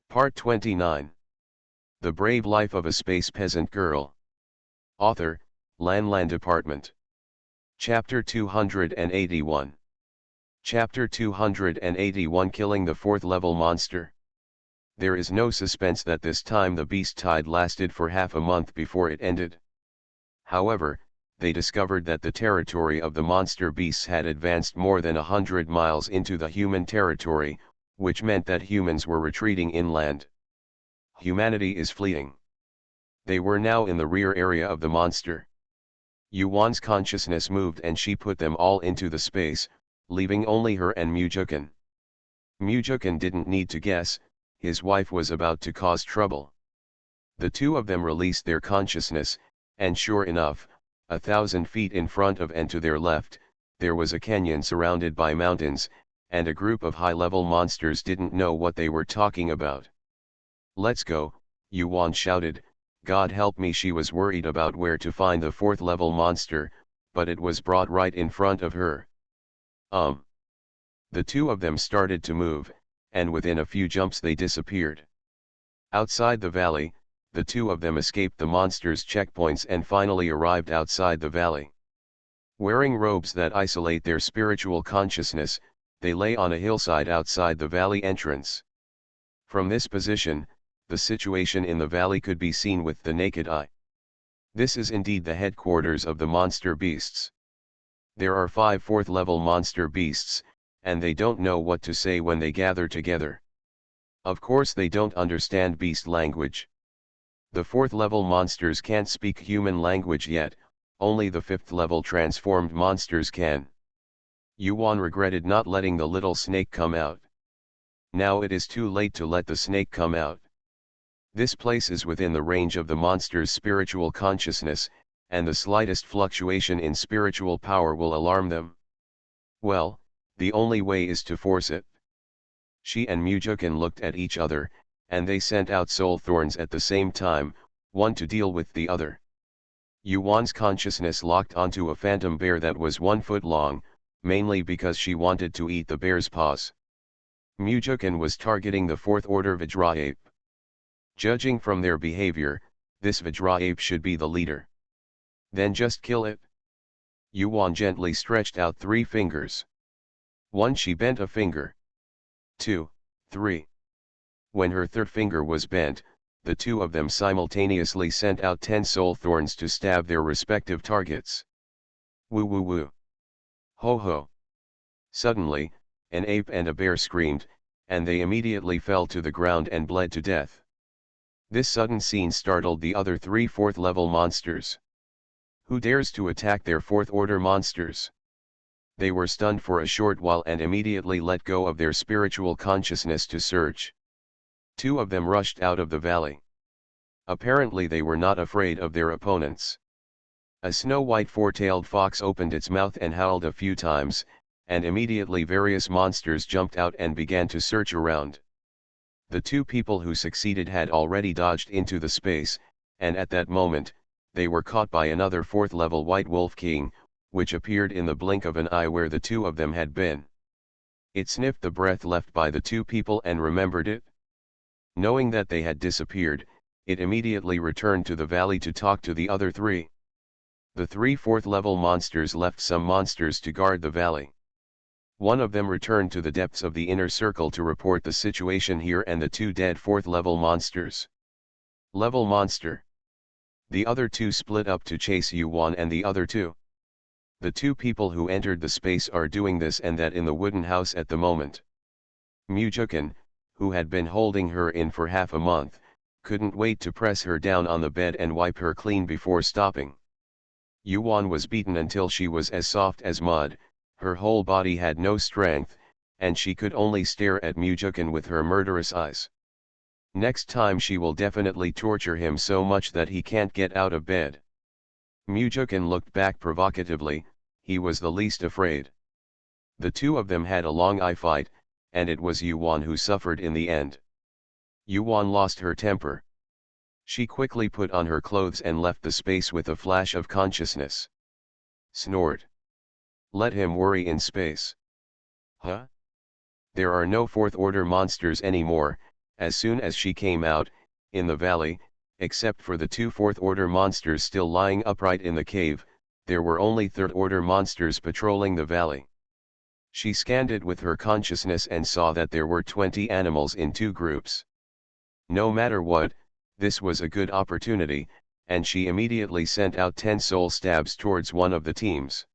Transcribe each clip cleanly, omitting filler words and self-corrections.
Part 29. The Brave Life of a Space Peasant Girl. Author, Lan Department. Chapter 281. Chapter 281 Killing the Fourth Level Monster. There is no suspense that this time the beast tide lasted for half a month before it ended. However, they discovered that the territory of the monster beasts had advanced more than 100 miles into the human territory, which meant that humans were retreating inland. Humanity is fleeing. They were now in the rear area of the monster. Yuan's consciousness moved and she put them all into the space, leaving only her and Mujukan. Mujukan didn't need to guess, his wife was about to cause trouble. The two of them released their consciousness, and sure enough, 1,000 feet in front of and to their left, there was a canyon surrounded by mountains, and a group of high-level monsters didn't know what they were talking about. "Let's go," Yuan shouted. God help me, she was worried about where to find the fourth level monster, but it was brought right in front of her. The two of them started to move, and within a few jumps they disappeared. Outside the valley, the two of them escaped the monster's checkpoints and finally arrived outside the valley. Wearing robes that isolate their spiritual consciousness, they lay on a hillside outside the valley entrance. From this position, the situation in the valley could be seen with the naked eye. This is indeed the headquarters of the monster beasts. There are 5 fourth-level monster beasts, and they don't know what to say when they gather together. Of course they don't understand beast language. The fourth-level monsters can't speak human language yet, only the fifth-level transformed monsters can. Yuan regretted not letting the little snake come out. Now it is too late to let the snake come out. This place is within the range of the monster's spiritual consciousness, and the slightest fluctuation in spiritual power will alarm them. Well, the only way is to force it. She and Mujukan looked at each other, and they sent out soul thorns at the same time, one to deal with the other. Yuan's consciousness locked onto a phantom bear that was 1 foot long, mainly because she wanted to eat the bear's paws. Mujukan was targeting the fourth-order Vajra-ape. Judging from their behavior, this Vajra-ape should be the leader. Then just kill it. Yuan gently stretched out 3 fingers. 1. She bent a finger. 2, 3. When her third finger was bent, the two of them simultaneously sent out 10 soul thorns to stab their respective targets. Woo woo woo. Ho ho. Suddenly, an ape and a bear screamed, and they immediately fell to the ground and bled to death. This sudden scene startled the other 3 fourth-level monsters. Who dares to attack their fourth-order monsters? They were stunned for a short while and immediately let go of their spiritual consciousness to search. 2 of them rushed out of the valley. Apparently they were not afraid of their opponents. A snow-white four-tailed fox opened its mouth and howled a few times, and immediately various monsters jumped out and began to search around. The 2 people who succeeded had already dodged into the space, and at that moment, they were caught by another fourth-level white wolf king, which appeared in the blink of an eye where the 2 of them had been. It sniffed the breath left by the 2 people and remembered it. Knowing that they had disappeared, it immediately returned to the valley to talk to the other 3. The 3 fourth-level monsters left some monsters to guard the valley. One of them returned to the depths of the inner circle to report the situation here and the 2 dead fourth-level monsters. Level monster. The other 2 split up to chase Yuan and the other 2. The 2 people who entered the space are doing this and that in the wooden house at the moment. Mujukan, who had been holding her in for half a month, couldn't wait to press her down on the bed and wipe her clean before stopping. Yuan was beaten until she was as soft as mud, her whole body had no strength, and she could only stare at Mujukan with her murderous eyes. Next time she will definitely torture him so much that he can't get out of bed. Mujukan looked back provocatively, he was the least afraid. The 2 of them had a long eye fight, and it was Yuan who suffered in the end. Yuan lost her temper. She quickly put on her clothes and left the space with a flash of consciousness. Snort. Let him worry in space. Huh? There are no fourth-order monsters anymore, As soon as she came out, in the valley, except for the two fourth-order monsters still lying upright in the cave, there were only third-order monsters patrolling the valley. She scanned it with her consciousness and saw that there were 20 animals in two groups. No matter what, this was a good opportunity, and she immediately sent out 10 soul stabs towards one of the teams.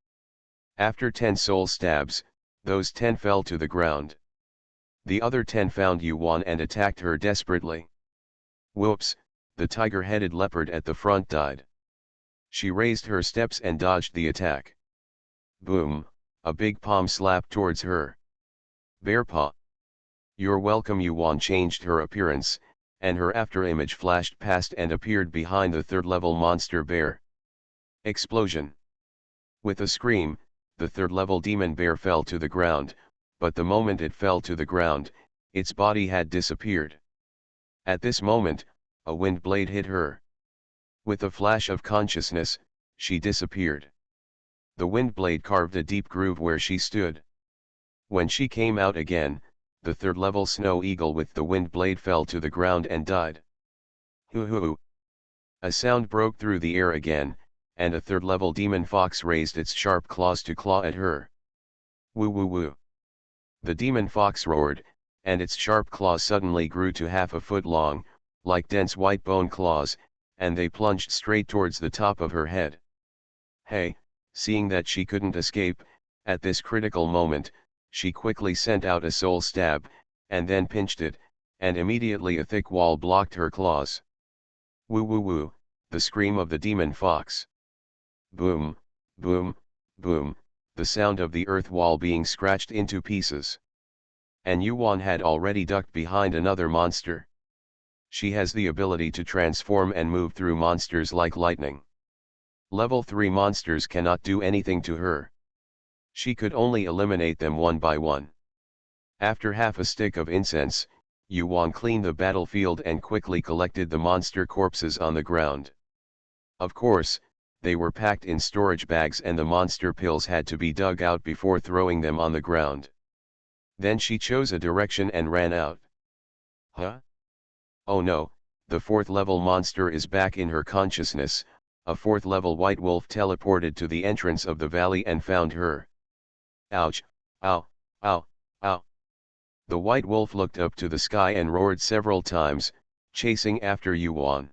After 10 soul stabs, those 10 fell to the ground. The other 10 found Yuan and attacked her desperately. Whoops, the tiger-headed leopard at the front died. She raised her steps and dodged the attack. Boom, a big palm slapped towards her. Bear paw. You're welcome. Yuan changed her appearance, and her afterimage flashed past and appeared behind the third-level monster bear. Explosion. With a scream, the third-level demon bear fell to the ground, but the moment it fell to the ground, its body had disappeared. At this moment, a wind blade hit her. With a flash of consciousness, she disappeared. The wind blade carved a deep groove where she stood. When she came out again, the third-level snow eagle with the wind blade fell to the ground and died. Hoo-hoo! A sound broke through the air again, and a third-level demon fox raised its sharp claws to claw at her. Woo-woo-woo! The demon fox roared, and its sharp claws suddenly grew to half a foot long, like dense white bone claws, and they plunged straight towards the top of her head. Hey, seeing that she couldn't escape, at this critical moment, she quickly sent out a soul stab, and then pinched it, and immediately a thick wall blocked her claws. Woo-woo-woo, the scream of the demon fox. Boom, boom, boom, the sound of the earth wall being scratched into pieces. And Yuan had already ducked behind another monster. She has the ability to transform and move through monsters like lightning. Level 3 monsters cannot do anything to her. She could only eliminate them one by one. After half a stick of incense, Yuan cleaned the battlefield and quickly collected the monster corpses on the ground. Of course, they were packed in storage bags and the monster pills had to be dug out before throwing them on the ground. Then she chose a direction and ran out. Huh? Oh no, the fourth-level monster is back in her consciousness. A fourth-level white wolf teleported to the entrance of the valley and found her. Ouch, ow, ow, ow. The white wolf looked up to the sky and roared several times, chasing after Yuan.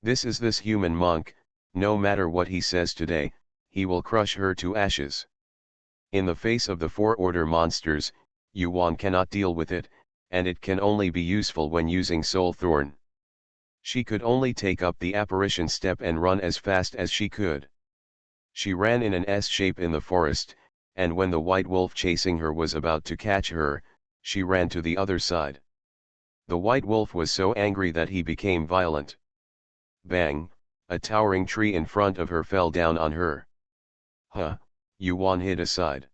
This human monk, no matter what he says today, he will crush her to ashes. In the face of the four-order monsters, Yuan cannot deal with it, and it can only be useful when using Soul Thorn. She could only take up the apparition step and run as fast as she could. She ran in an S shape in the forest, and when the white wolf chasing her was about to catch her, she ran to the other side. The white wolf was so angry that he became violent. Bang, a towering tree in front of her fell down on her. Huh, Yuan hid aside.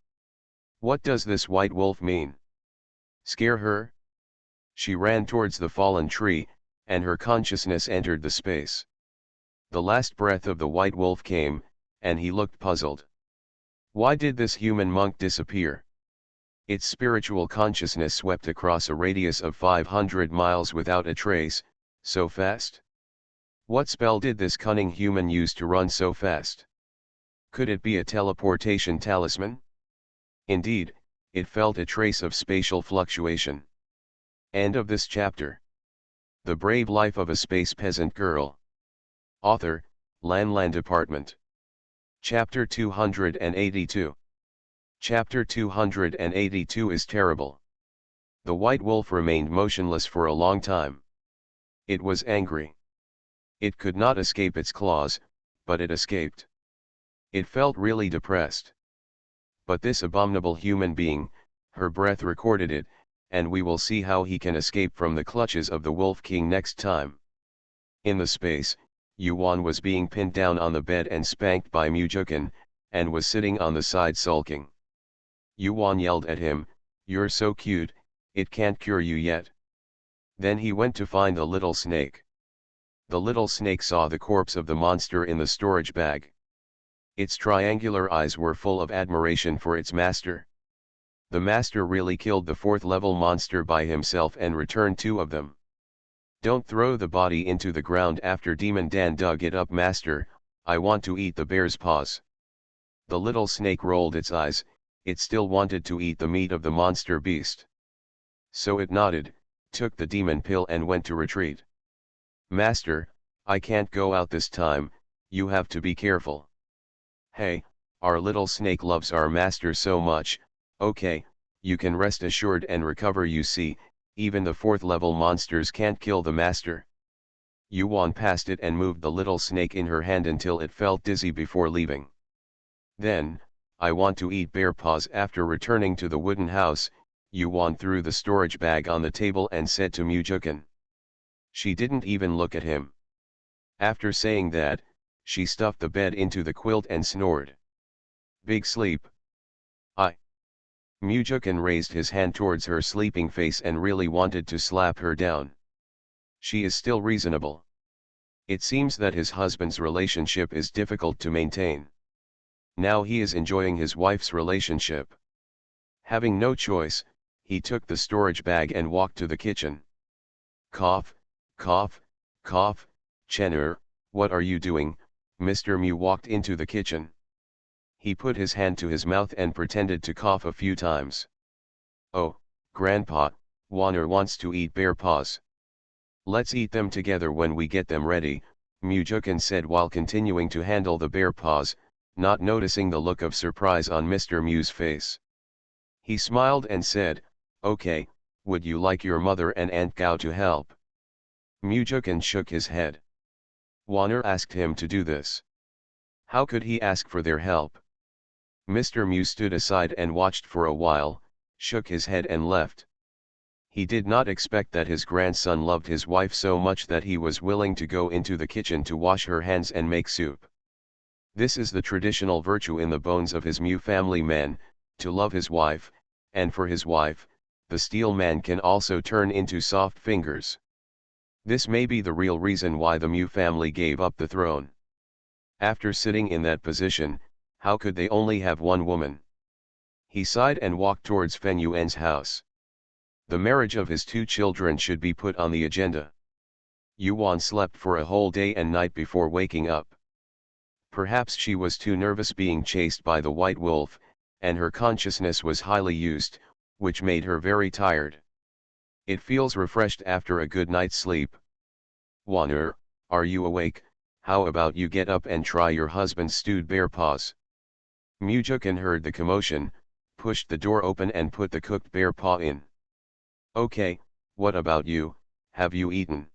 What does this white wolf mean? Scare her? She ran towards the fallen tree, and her consciousness entered the space. The last breath of the white wolf came, and he looked puzzled. Why did this human monk disappear? Its spiritual consciousness swept across a radius of 500 miles without a trace, so fast? What spell did this cunning human use to run so fast? Could it be a teleportation talisman? Indeed, it felt a trace of spatial fluctuation. End of this chapter. The Brave Life of a Space Peasant Girl. Author, Lan Department. Chapter 282. Chapter 282 is terrible. The white wolf remained motionless for a long time. It was angry. It could not escape its claws, but it escaped. It felt really depressed. But this abominable human being, her breath recorded it, and we will see how he can escape from the clutches of the Wolf King next time. In the space, Yuan was being pinned down on the bed and spanked by Mujukan, and was sitting on the side sulking. Yuan yelled at him, "You're so cute, it can't cure you yet." Then he went to find the little snake. The little snake saw the corpse of the monster in the storage bag. Its triangular eyes were full of admiration for its master. The master really killed the 4th level monster by himself and returned 2 of them. Don't throw the body into the ground after Demon Dan dug it up, master, I want to eat the bear's paws. The little snake rolled its eyes, it still wanted to eat the meat of the monster beast. So it nodded, took the demon pill and went to retreat. Master, I can't go out this time, you have to be careful. Hey, our little snake loves our master so much, okay, you can rest assured and recover. You see, even the 4th level monsters can't kill the master. Yuan passed it and moved the little snake in her hand until it felt dizzy before leaving. Then, I want to eat bear paws. After returning to the wooden house, Yuan threw the storage bag on the table and said to Mujukan. She didn't even look at him. After saying that, she stuffed the bed into the quilt and snored. Big sleep. Mujukan raised his hand towards her sleeping face and really wanted to slap her down. She is still reasonable. It seems that his husband's relationship is difficult to maintain. Now he is enjoying his wife's relationship. Having no choice, he took the storage bag and walked to the kitchen. Cough, cough, cough, Chenur, what are you doing? Mr. Mew walked into the kitchen. He put his hand to his mouth and pretended to cough a few times. Oh, Grandpa, Wanner wants to eat bear paws. Let's eat them together when we get them ready, Mujukan said while continuing to handle the bear paws, not noticing the look of surprise on Mr. Mew's face. He smiled and said, okay, would you like your mother and Aunt Gao to help? Mujukan shook his head. Wanner asked him to do this. How could he ask for their help? Mr. Mew stood aside and watched for a while, shook his head and left. He did not expect that his grandson loved his wife so much that he was willing to go into the kitchen to wash her hands and make soup. This is the traditional virtue in the bones of his Mew family man, to love his wife, and for his wife, the steel man can also turn into soft fingers. This may be the real reason why the Mew family gave up the throne. After sitting in that position, how could they only have one woman? He sighed and walked towards Fen Yuan's house. The marriage of his 2 children should be put on the agenda. Yuan slept for a whole day and night before waking up. Perhaps she was too nervous being chased by the white wolf, and her consciousness was highly used, which made her very tired. It feels refreshed after a good night's sleep. Wanner, are you awake? How about you get up and try your husband's stewed bear paws? Mujukan heard the commotion, pushed the door open and put the cooked bear paw in. Okay, what about you, have you eaten?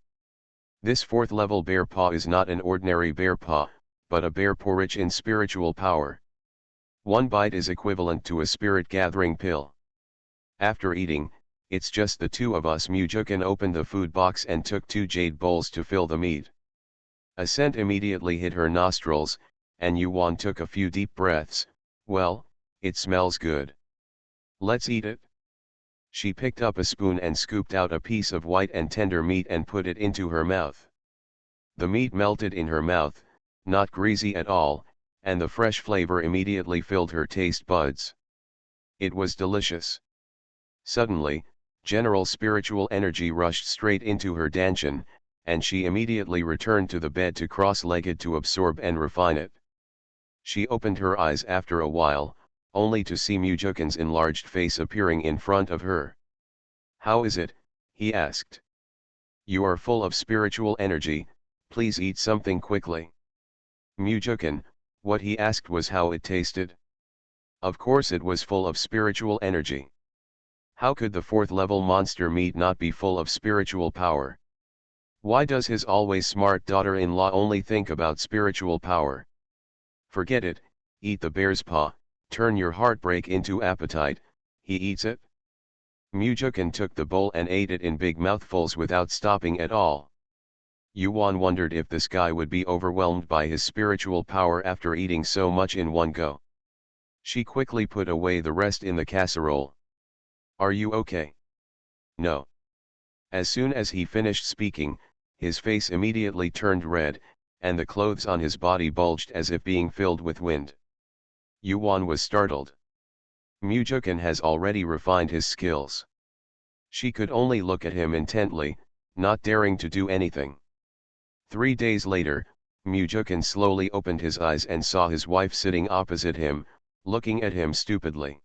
This 4th level bear paw is not an ordinary bear paw, but a bear paw rich in spiritual power. One bite is equivalent to a spirit gathering pill. After eating, it's just the 2 of us. Mujukan opened the food box and took 2 jade bowls to fill the meat. A scent immediately hit her nostrils, and Yuan took a few deep breaths. Well, it smells good. Let's eat it. She picked up a spoon and scooped out a piece of white and tender meat and put it into her mouth. The meat melted in her mouth, not greasy at all, and the fresh flavor immediately filled her taste buds. It was delicious. Suddenly, general spiritual energy rushed straight into her danshan, and she immediately returned to the bed to cross-legged to absorb and refine it. She opened her eyes after a while, only to see Mujukan's enlarged face appearing in front of her. How is it? He asked. You are full of spiritual energy, please eat something quickly. Mujukan, what he asked was how it tasted. Of course it was full of spiritual energy. How could the 4th level monster meat not be full of spiritual power? Why does his always smart daughter-in-law only think about spiritual power? Forget it, eat the bear's paw, turn your heartbreak into appetite. He eats it. Mujukan took the bowl and ate it in big mouthfuls without stopping at all. Yuan wondered if this guy would be overwhelmed by his spiritual power after eating so much in one go. She quickly put away the rest in the casserole. Are you okay? No. As soon as he finished speaking, his face immediately turned red, and the clothes on his body bulged as if being filled with wind. Yuan was startled. Mujukin has already refined his skills. She could only look at him intently, not daring to do anything. 3 days later, Mujukin slowly opened his eyes and saw his wife sitting opposite him, looking at him stupidly.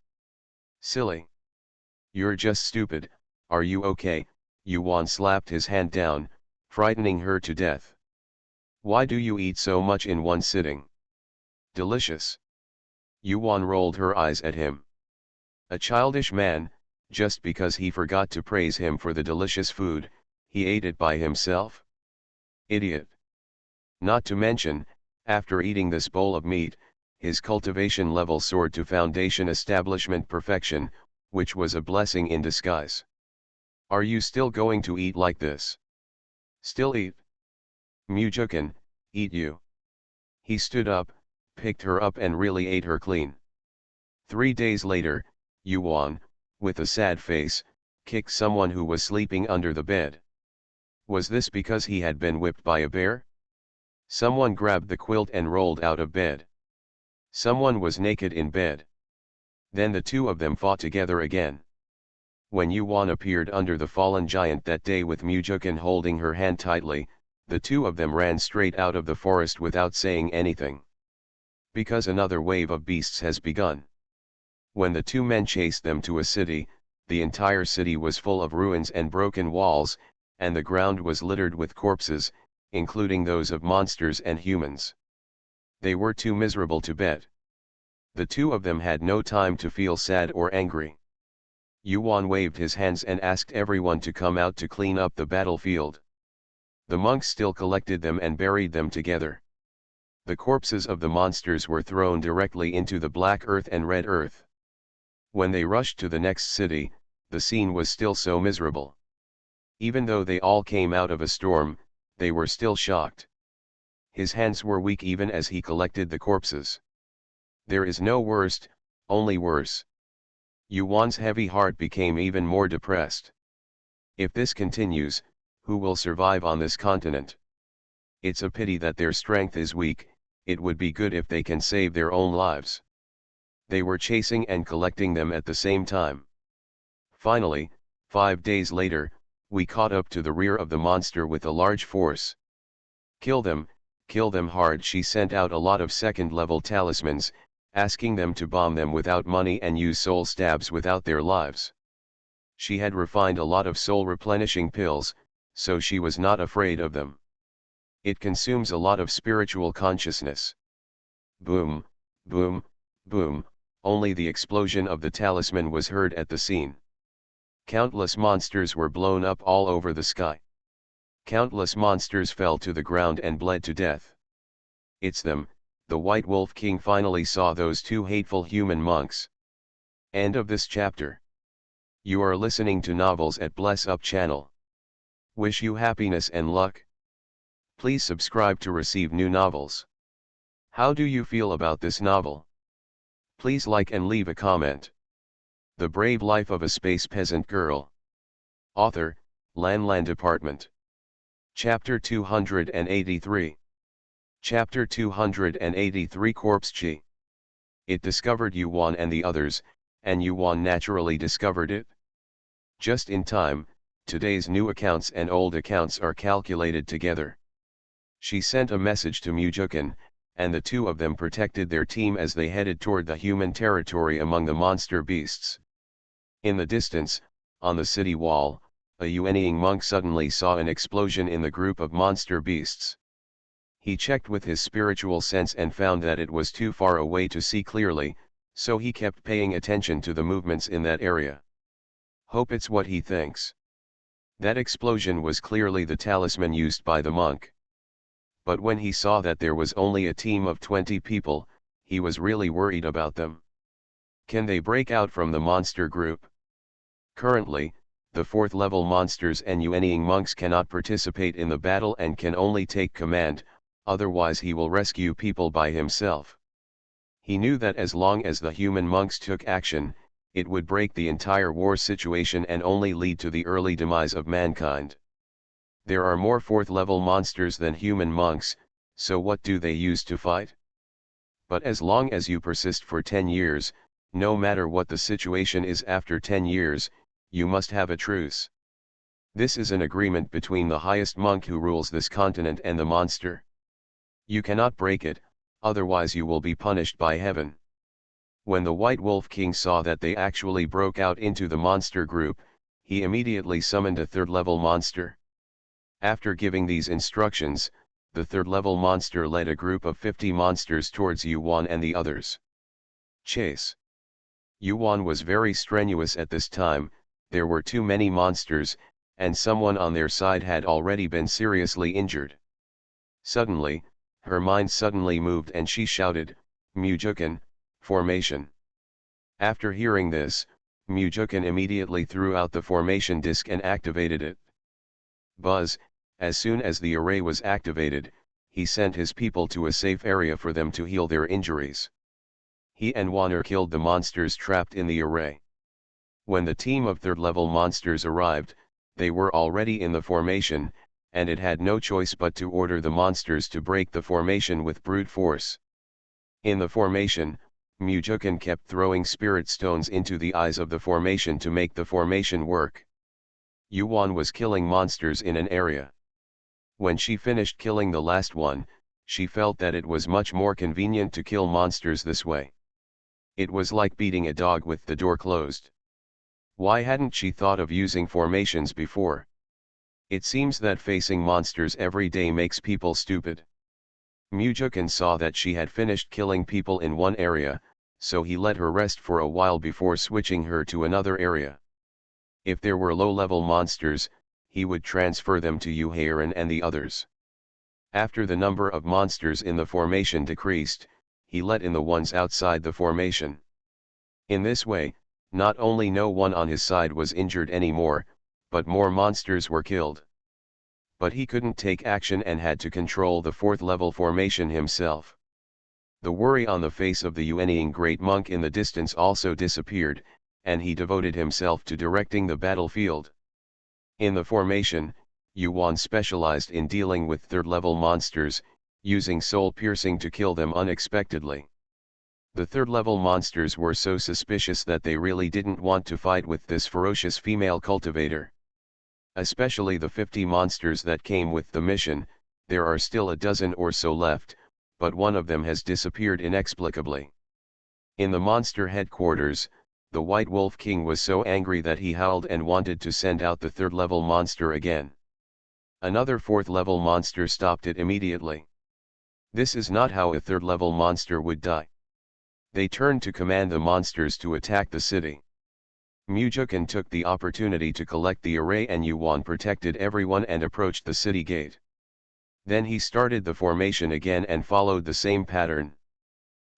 Silly. You're just stupid, are you okay? Yuan slapped his hand down, frightening her to death. Why do you eat so much in one sitting? Delicious. Yuan rolled her eyes at him. A childish man, just because he forgot to praise him for the delicious food, he ate it by himself? Idiot. Not to mention, after eating this bowl of meat, his cultivation level soared to foundation establishment perfection, which was a blessing in disguise. Are you still going to eat like this? Still eat? Mujukin, eat you. He stood up, picked her up and really ate her clean. 3 days later, Yuan, with a sad face, kicked someone who was sleeping under the bed. Was this because he had been whipped by a bear? Someone grabbed the quilt and rolled out of bed. Someone was naked in bed. Then the two of them fought together again. When Yuan appeared under the fallen giant that day with Mujukin holding her hand tightly, the two of them ran straight out of the forest without saying anything. Because another wave of beasts has begun. When the two men chased them to a city, the entire city was full of ruins and broken walls, and the ground was littered with corpses, including those of monsters and humans. They were too miserable to bet. The two of them had no time to feel sad or angry. Yuan waved his hands and asked everyone to come out to clean up the battlefield. The monks still collected them and buried them together. The corpses of the monsters were thrown directly into the black earth and red earth. When they rushed to the next city, the scene was still so miserable. Even though they all came out of a storm, they were still shocked. His hands were weak even as he collected the corpses. There is no worst, only worse. Yuan's heavy heart became even more depressed. If this continues, who will survive on this continent? It's a pity that their strength is weak, it would be good if they can save their own lives. They were chasing and collecting them at the same time. Finally, 5 days later, we caught up to the rear of the monster with a large force. Kill them hard. She sent out a lot of second-level talismans, asking them to bomb them without money and use soul stabs without their lives. She had refined a lot of soul-replenishing pills, so she was not afraid of them. It consumes a lot of spiritual consciousness. Boom, boom, boom, only the explosion of the talisman was heard at the scene. Countless monsters were blown up all over the sky. Countless monsters fell to the ground and bled to death. It's them, the White Wolf King finally saw those two hateful human monks. End of this chapter. You are listening to Novels at Bless Up channel. Wish you happiness and luck. Please subscribe to receive new novels. How do you feel about this novel? Please like and leave a comment. The Brave Life of a Space Peasant Girl. Author, Lan Department. Chapter 283. Chapter 283 Corpse Chi. It discovered Yuan and the others, and Yuan naturally discovered it. Just in time, today's new accounts and old accounts are calculated together. She sent a message to Mujukin, and the two of them protected their team as they headed toward the human territory among the monster beasts. In the distance, on the city wall, a Yuanying monk suddenly saw an explosion in the group of monster beasts. He checked with his spiritual sense and found that it was too far away to see clearly, so he kept paying attention to the movements in that area. Hope it's what he thinks. That explosion was clearly the talisman used by the monk. But when he saw that there was only a team of 20 people, he was really worried about them. Can they break out from the monster group? Currently, the 4th level monsters and Yuanying monks cannot participate in the battle and can only take command, otherwise he will rescue people by himself. He knew that as long as the human monks took action, it would break the entire war situation and only lead to the early demise of mankind. There are more 4th level monsters than human monks, so what do they use to fight? But as long as you persist for 10 years, no matter what the situation is after 10 years, you must have a truce. This is an agreement between the highest monk who rules this continent and the monster. You cannot break it, otherwise you will be punished by heaven. When the White Wolf King saw that they actually broke out into the monster group, he immediately summoned a third-level monster. After giving these instructions, the third-level monster led a group of 50 monsters towards Yuan and the others. Chase. Yuan was very strenuous at this time, there were too many monsters, and someone on their side had already been seriously injured. Suddenly, her mind suddenly moved and she shouted, "Mujukan, formation." After hearing this, Mujukan immediately threw out the formation disc and activated it. Buzz, as soon as the array was activated, he sent his people to a safe area for them to heal their injuries. He and Warner killed the monsters trapped in the array. When the team of third-level monsters arrived, they were already in the formation, and it had no choice but to order the monsters to break the formation with brute force. In the formation, Mujukan kept throwing spirit stones into the eyes of the formation to make the formation work. Yuan was killing monsters in an area. When she finished killing the last one, she felt that it was much more convenient to kill monsters this way. It was like beating a dog with the door closed. Why hadn't she thought of using formations before? It seems that facing monsters every day makes people stupid. Mujukan saw that she had finished killing people in one area, so he let her rest for a while before switching her to another area. If there were low-level monsters, he would transfer them to Yuhairan and the others. After the number of monsters in the formation decreased, he let in the ones outside the formation. In this way, not only no one on his side was injured anymore, but more monsters were killed. But he couldn't take action and had to control the fourth-level formation himself. The worry on the face of the Yuanian great monk in the distance also disappeared, and he devoted himself to directing the battlefield. In the formation, Yuan specialized in dealing with third-level monsters, using soul-piercing to kill them unexpectedly. The third-level monsters were so suspicious that they really didn't want to fight with this ferocious female cultivator. Especially the 50 monsters that came with the mission, there are still a dozen or so left, but one of them has disappeared inexplicably. In the monster headquarters, the White Wolf King was so angry that he howled and wanted to send out the third-level monster again. Another fourth-level monster stopped it immediately. This is not how a third-level monster would die. They turned to command the monsters to attack the city. Mujukan took the opportunity to collect the array and Yuan protected everyone and approached the city gate. Then he started the formation again and followed the same pattern.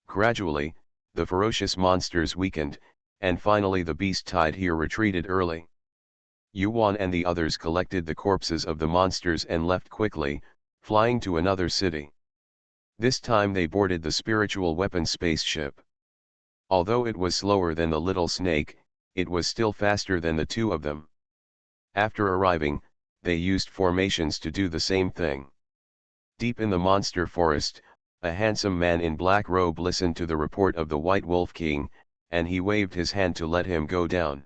Gradually, the ferocious monsters weakened, and finally the beast tide here retreated early. Yuan and the others collected the corpses of the monsters and left quickly, flying to another city. This time they boarded the spiritual weapon spaceship. Although it was slower than the little snake, it was still faster than the two of them. After arriving, they used formations to do the same thing. Deep in the monster forest, a handsome man in black robe listened to the report of the White Wolf King, and he waved his hand to let him go down.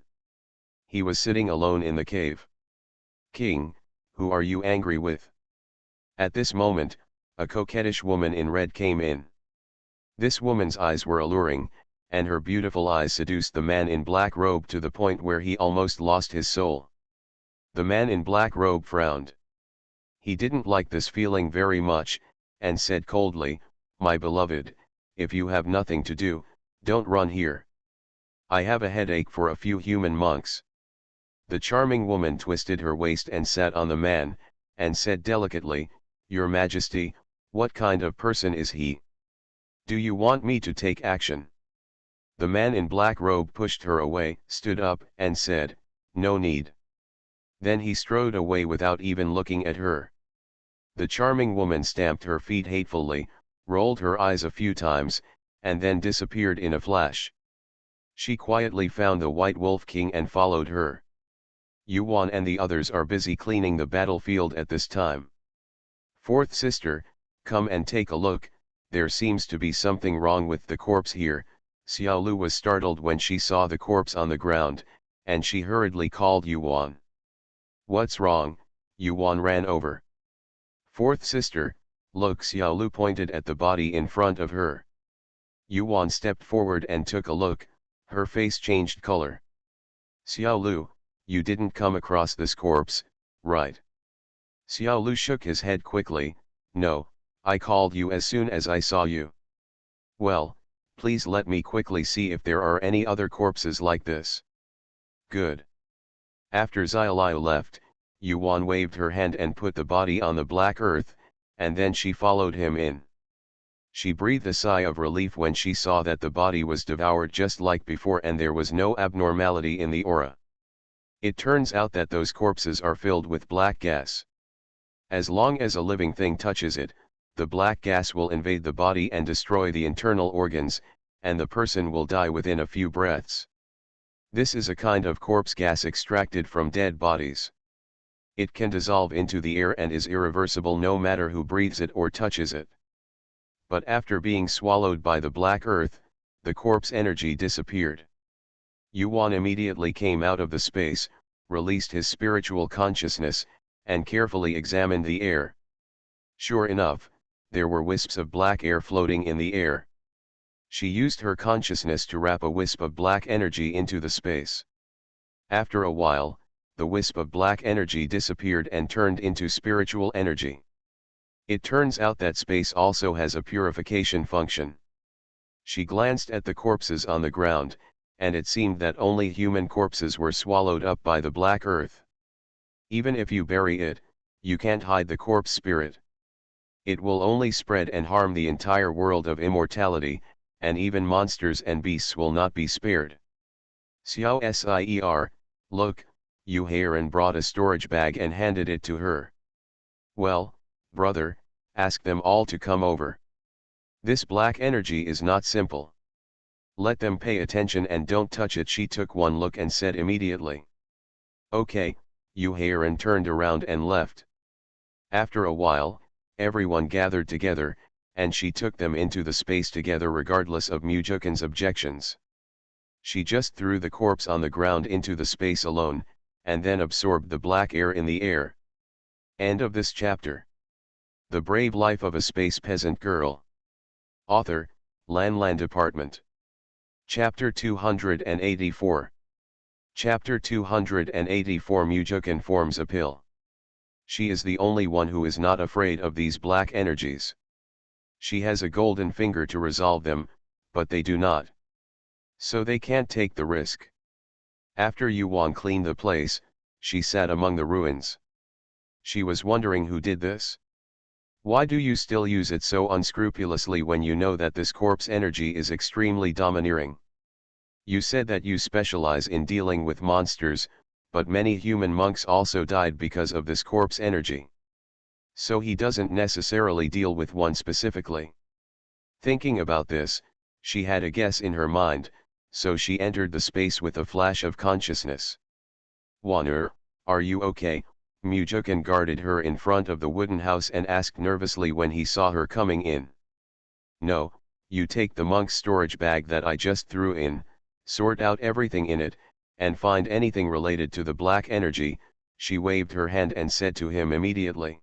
He was sitting alone in the cave. "King, who are you angry with?" At this moment, a coquettish woman in red came in. This woman's eyes were alluring, and her beautiful eyes seduced the man in black robe to the point where he almost lost his soul. The man in black robe frowned. He didn't like this feeling very much, and said coldly, "My beloved, if you have nothing to do, don't run here. I have a headache for a few human monks." The charming woman twisted her waist and sat on the man, and said delicately, "Your Majesty, what kind of person is he? Do you want me to take action?" The man in black robe pushed her away, stood up, and said, "No need." Then he strode away without even looking at her. The charming woman stamped her feet hatefully, rolled her eyes a few times, and then disappeared in a flash. She quietly found the White Wolf King and followed her. Yuan and the others are busy cleaning the battlefield at this time. "Fourth sister, come and take a look, there seems to be something wrong with the corpse here," Xiao Lu was startled when she saw the corpse on the ground, and she hurriedly called Yuan. "What's wrong?" Yuan ran over. "Fourth sister, look." Xiao Lu pointed at the body in front of her. Yuan stepped forward and took a look, her face changed color. "Xiao Lu, you didn't come across this corpse, right?" Xiao Lu shook his head quickly. "No, I called you as soon as I saw you." "Well, please let me quickly see if there are any other corpses like this." "Good." After Xiaolai left, Yuan waved her hand and put the body on the black earth, and then she followed him in. She breathed a sigh of relief when she saw that the body was devoured just like before and there was no abnormality in the aura. It turns out that those corpses are filled with black gas. As long as a living thing touches it, the black gas will invade the body and destroy the internal organs, and the person will die within a few breaths. This is a kind of corpse gas extracted from dead bodies. It can dissolve into the air and is irreversible no matter who breathes it or touches it. But after being swallowed by the black earth, the corpse energy disappeared. Yuan immediately came out of the space, released his spiritual consciousness, and carefully examined the air. Sure enough, there were wisps of black air floating in the air. She used her consciousness to wrap a wisp of black energy into the space. After a while, the wisp of black energy disappeared and turned into spiritual energy. It turns out that space also has a purification function. She glanced at the corpses on the ground, and it seemed that only human corpses were swallowed up by the black earth. Even if you bury it, you can't hide the corpse spirit. It will only spread and harm the entire world of immortality, and even monsters and beasts will not be spared. Xiao Ser, look, Yu Heiran brought a storage bag and handed it to her. "Well, brother, ask them all to come over. This black energy is not simple. Let them pay attention and don't touch it." She took one look and said immediately. "Okay." Yu Heiran turned around and left. After a while, everyone gathered together, and she took them into the space together regardless of Mujukin's objections. She just threw the corpse on the ground into the space alone, and then absorbed the black air in the air. End of this chapter. The Brave Life of a Space Peasant Girl. Author, Lan Department. Chapter 284. Chapter 284. Mujukin forms a pill. She is the only one who is not afraid of these black energies. She has a golden finger to resolve them, but they do not. So they can't take the risk. After Yuan cleaned the place, she sat among the ruins. She was wondering who did this. Why do you still use it so unscrupulously when you know that this corpse energy is extremely domineering? You said that you specialize in dealing with monsters, but many human monks also died because of this corpse energy. So he doesn't necessarily deal with one specifically. Thinking about this, she had a guess in her mind, so she entered the space with a flash of consciousness. "Wanner, are you okay?" Mujukin guarded her in front of the wooden house and asked nervously when he saw her coming in. "No, you take the monk's storage bag that I just threw in, sort out everything in it, and find anything related to the black energy." She waved her hand and said to him immediately.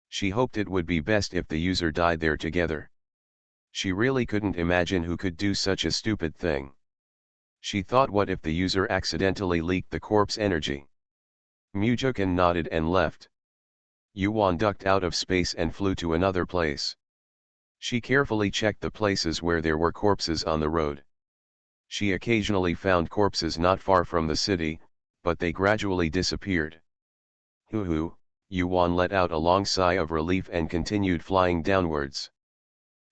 She hoped it would be best if the user died there together. She really couldn't imagine who could do such a stupid thing. She thought, what if the user accidentally leaked the corpse energy? Mujukin nodded and left. Yuan ducked out of space and flew to another place. She carefully checked the places where there were corpses on the road. She occasionally found corpses not far from the city, but they gradually disappeared. Hoo-hoo, Yuan let out a long sigh of relief and continued flying downwards.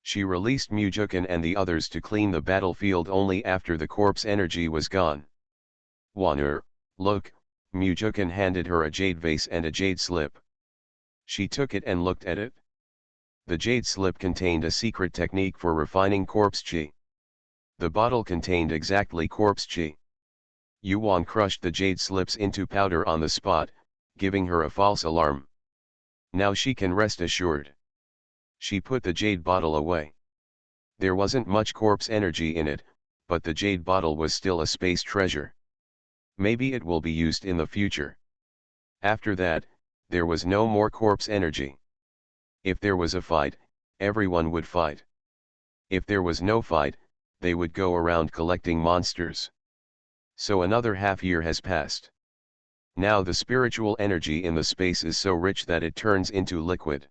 She released Mujukin and the others to clean the battlefield only after the corpse energy was gone. "Wanner, look." Mujukin handed her a jade vase and a jade slip. She took it and looked at it. The jade slip contained a secret technique for refining corpse chi. The bottle contained exactly corpse chi. Yuan crushed the jade slips into powder on the spot, giving her a false alarm. Now she can rest assured. She put the jade bottle away. There wasn't much corpse energy in it, but the jade bottle was still a space treasure. Maybe it will be used in the future. After that, there was no more corpse energy. If there was a fight, everyone would fight. If there was no fight, they would go around collecting monsters. So another half-year has passed. Now the spiritual energy in the space is so rich that it turns into liquid.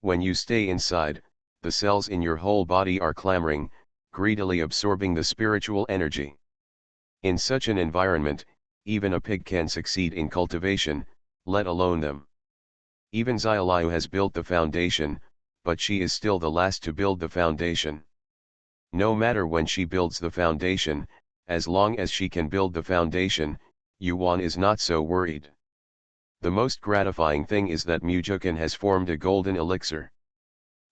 When you stay inside, the cells in your whole body are clamoring, greedily absorbing the spiritual energy. In such an environment, even a pig can succeed in cultivation, let alone them. Even Xiaoliu has built the foundation, but she is still the last to build the foundation. No matter when she builds the foundation, as long as she can build the foundation, Yuan is not so worried. The most gratifying thing is that Mujukan has formed a golden elixir.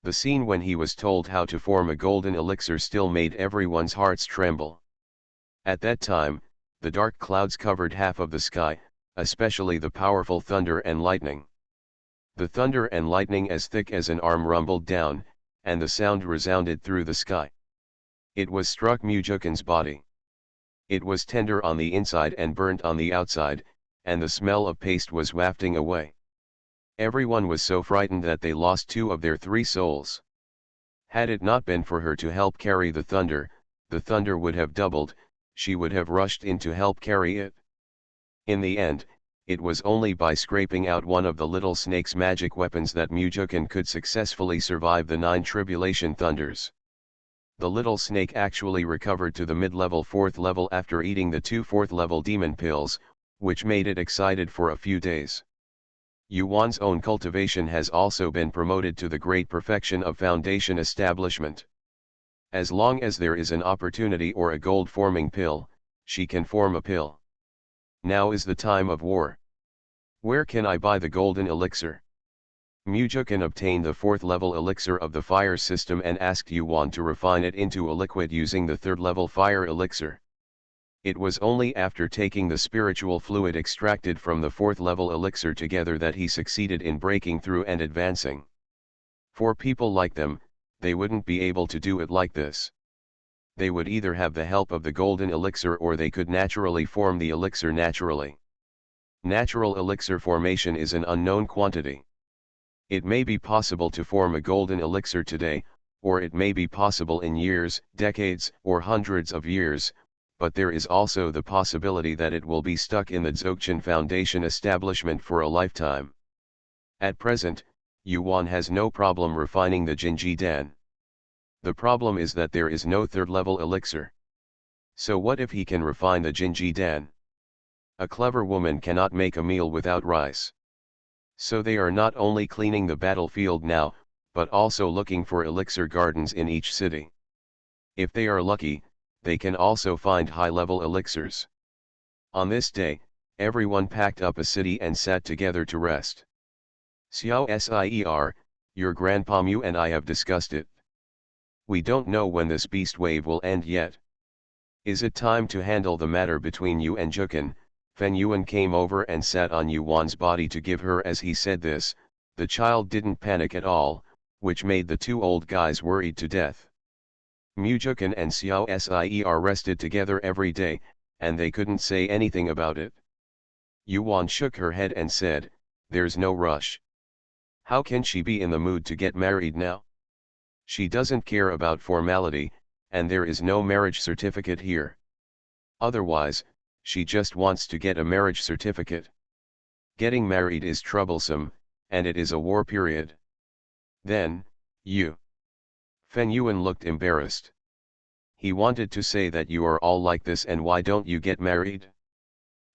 The scene when he was told how to form a golden elixir still made everyone's hearts tremble. At that time, the dark clouds covered half of the sky, especially the powerful thunder and lightning. The thunder and lightning as thick as an arm rumbled down, and the sound resounded through the sky. It was struck Mujukan's body. It was tender on the inside and burnt on the outside, and the smell of paste was wafting away. Everyone was so frightened that they lost 2 of their 3 souls. Had it not been for her to help carry the thunder would have doubled, she would have rushed in to help carry it. In the end, it was only by scraping out one of the little snake's magic weapons that Mujukan could successfully survive the 9 tribulation thunders. The little snake actually recovered to the mid-level 4th level after eating the 2 4th-level demon pills, which made it excited for a few days. Yuan's own cultivation has also been promoted to the great perfection of foundation establishment. As long as there is an opportunity or a gold-forming pill, she can form a pill. Now is the time of war. Where can I buy the golden elixir? Mujukan obtained the 4th-level elixir of the fire system and asked Yuan to refine it into a liquid using the 3rd-level fire elixir. It was only after taking the spiritual fluid extracted from the 4th-level elixir together that he succeeded in breaking through and advancing. For people like them, they wouldn't be able to do it like this. They would either have the help of the golden elixir or they could naturally form the elixir naturally. Natural elixir formation is an unknown quantity. It may be possible to form a golden elixir today, or it may be possible in years, decades, or hundreds of years, but there is also the possibility that it will be stuck in the Dzogchen Foundation establishment for a lifetime. At present, Yuan has no problem refining the Jinji Dan. The problem is that there is no 3rd-level elixir. So what if he can refine the Jinji Dan? A clever woman cannot make a meal without rice. So they are not only cleaning the battlefield now, but also looking for elixir gardens in each city. If they are lucky, they can also find high-level elixirs. On this day, everyone packed up a city and sat together to rest. Xiao Sier, your grandpa Mu and I have discussed it. We don't know when this beast wave will end yet. Is it time to handle the matter between you and Jukan? Fen Yuan came over and sat on Yuan's body to give her. As he said this, the child didn't panic at all, which made the 2 old guys worried to death. Mujukan and Xiao Sier rested together every day, and they couldn't say anything about it. Yuan shook her head and said, "There's no rush. How can she be in the mood to get married now? She doesn't care about formality, and there is no marriage certificate here. Otherwise, she just wants to get a marriage certificate. Getting married is troublesome, and it is a war period. Then, you." Fen Yuan looked embarrassed. He wanted to say that you are all like this and why don't you get married?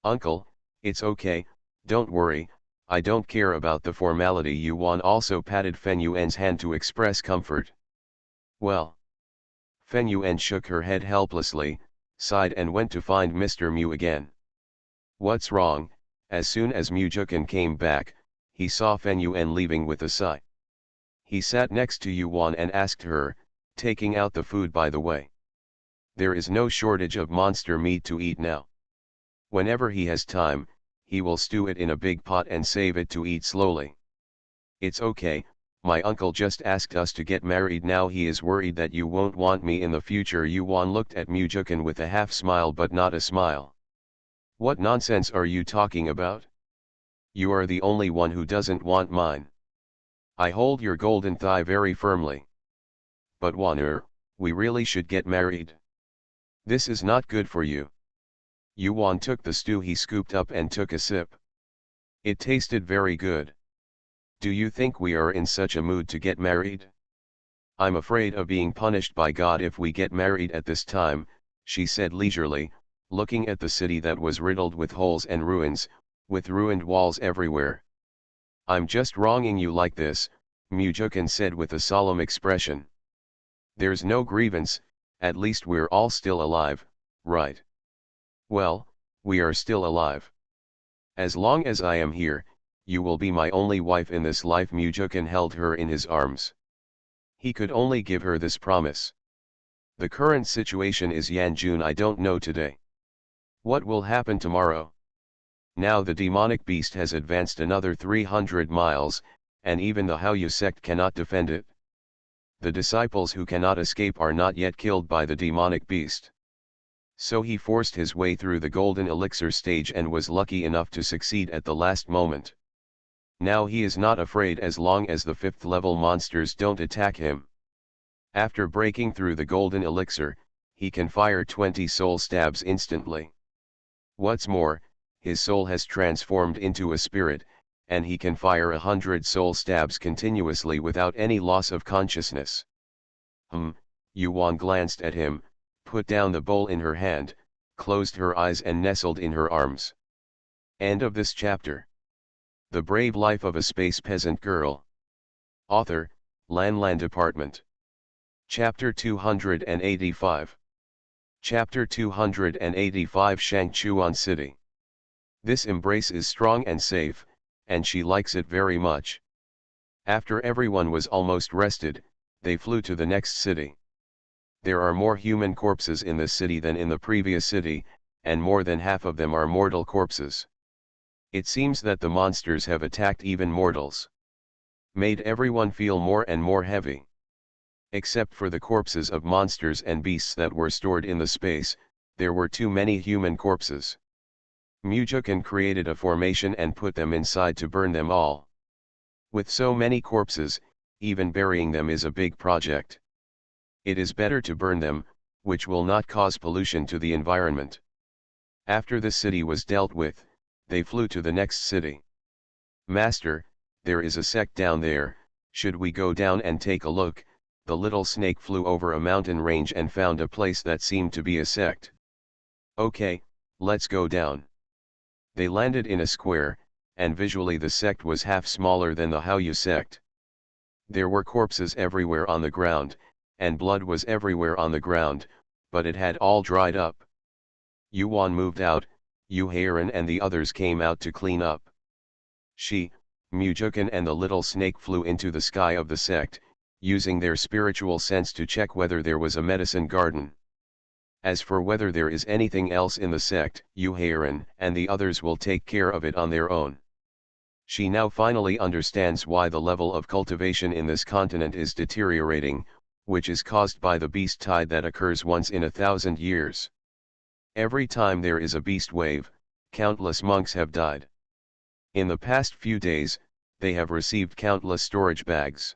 "Uncle, it's okay, don't worry, I don't care about the formality." Yuan also patted Fen Yuan's hand to express comfort. "Well." Fen Yuan shook her head helplessly, sighed and went to find Mr. Mu again. "What's wrong?" As soon as Mujukan came back, he saw Fen Yuan leaving with a sigh. He sat next to Yuan and asked her, taking out the food by the way. "There is no shortage of monster meat to eat now. Whenever he has time, he will stew it in a big pot and save it to eat slowly. It's okay, My uncle just asked us to get married now. He is worried that you won't want me in the future. Yuan looked at Mujukin with a half smile but not a smile. What nonsense are you talking about? You are the only one who doesn't want mine. I hold your golden thigh very firmly. But Wan'er, we really should get married. This is not good for you. Yuan took the stew he scooped up and took a sip. It tasted very good. Do you think we are in such a mood to get married? I'm afraid of being punished by God if we get married at this time, she said leisurely, looking at the city that was riddled with holes and ruins, with ruined walls everywhere. I'm just wronging you like this, Mujukin said with a solemn expression. There's no grievance, at least we're all still alive, right? Well, we are still alive. As long as I am here, you will be my only wife in this life. Mujukin held her in his arms. He could only give her this promise. The current situation is Yanjun. I don't know today. What will happen tomorrow? Now the demonic beast has advanced another 300 miles, and even the Haoyu sect cannot defend it. The disciples who cannot escape are not yet killed by the demonic beast. So he forced his way through the golden elixir stage and was lucky enough to succeed at the last moment. Now he is not afraid as long as the 5th level monsters don't attack him. After breaking through the golden elixir, he can fire 20 soul stabs instantly. What's more, his soul has transformed into a spirit, and he can fire 100 soul stabs continuously without any loss of consciousness. Yuan glanced at him, put down the bowl in her hand, closed her eyes and nestled in her arms. End of this chapter. The Brave Life of a Space Peasant Girl. Author, Lan Department. Chapter 285. Chapter 285. Shangchuan City. This embrace is strong and safe, and she likes it very much. After everyone was almost rested, they flew to the next city. There are more human corpses in this city than in the previous city, and more than half of them are mortal corpses. It seems that the monsters have attacked even mortals. Made everyone feel more and more heavy. Except for the corpses of monsters and beasts that were stored in the space, there were too many human corpses. Mujukin created a formation and put them inside to burn them all. With so many corpses, even burying them is a big project. It is better to burn them, which will not cause pollution to the environment. After the city was dealt with, they flew to the next city. Master, there is a sect down there, should we go down and take a look? The little snake flew over a mountain range and found a place that seemed to be a sect. Okay, let's go down. They landed in a square, and visually the sect was half smaller than the Haoyu sect. There were corpses everywhere on the ground, and blood was everywhere on the ground, but it had all dried up. Yuan moved out, Yu Heiran and the others came out to clean up. She, Mujukin and the little snake flew into the sky of the sect, using their spiritual sense to check whether there was a medicine garden. As for whether there is anything else in the sect, Yu Heiran and the others will take care of it on their own. She now finally understands why the level of cultivation in this continent is deteriorating, which is caused by the beast tide that occurs once in 1,000 years. Every time there is a beast wave, countless monks have died. In the past few days, they have received countless storage bags.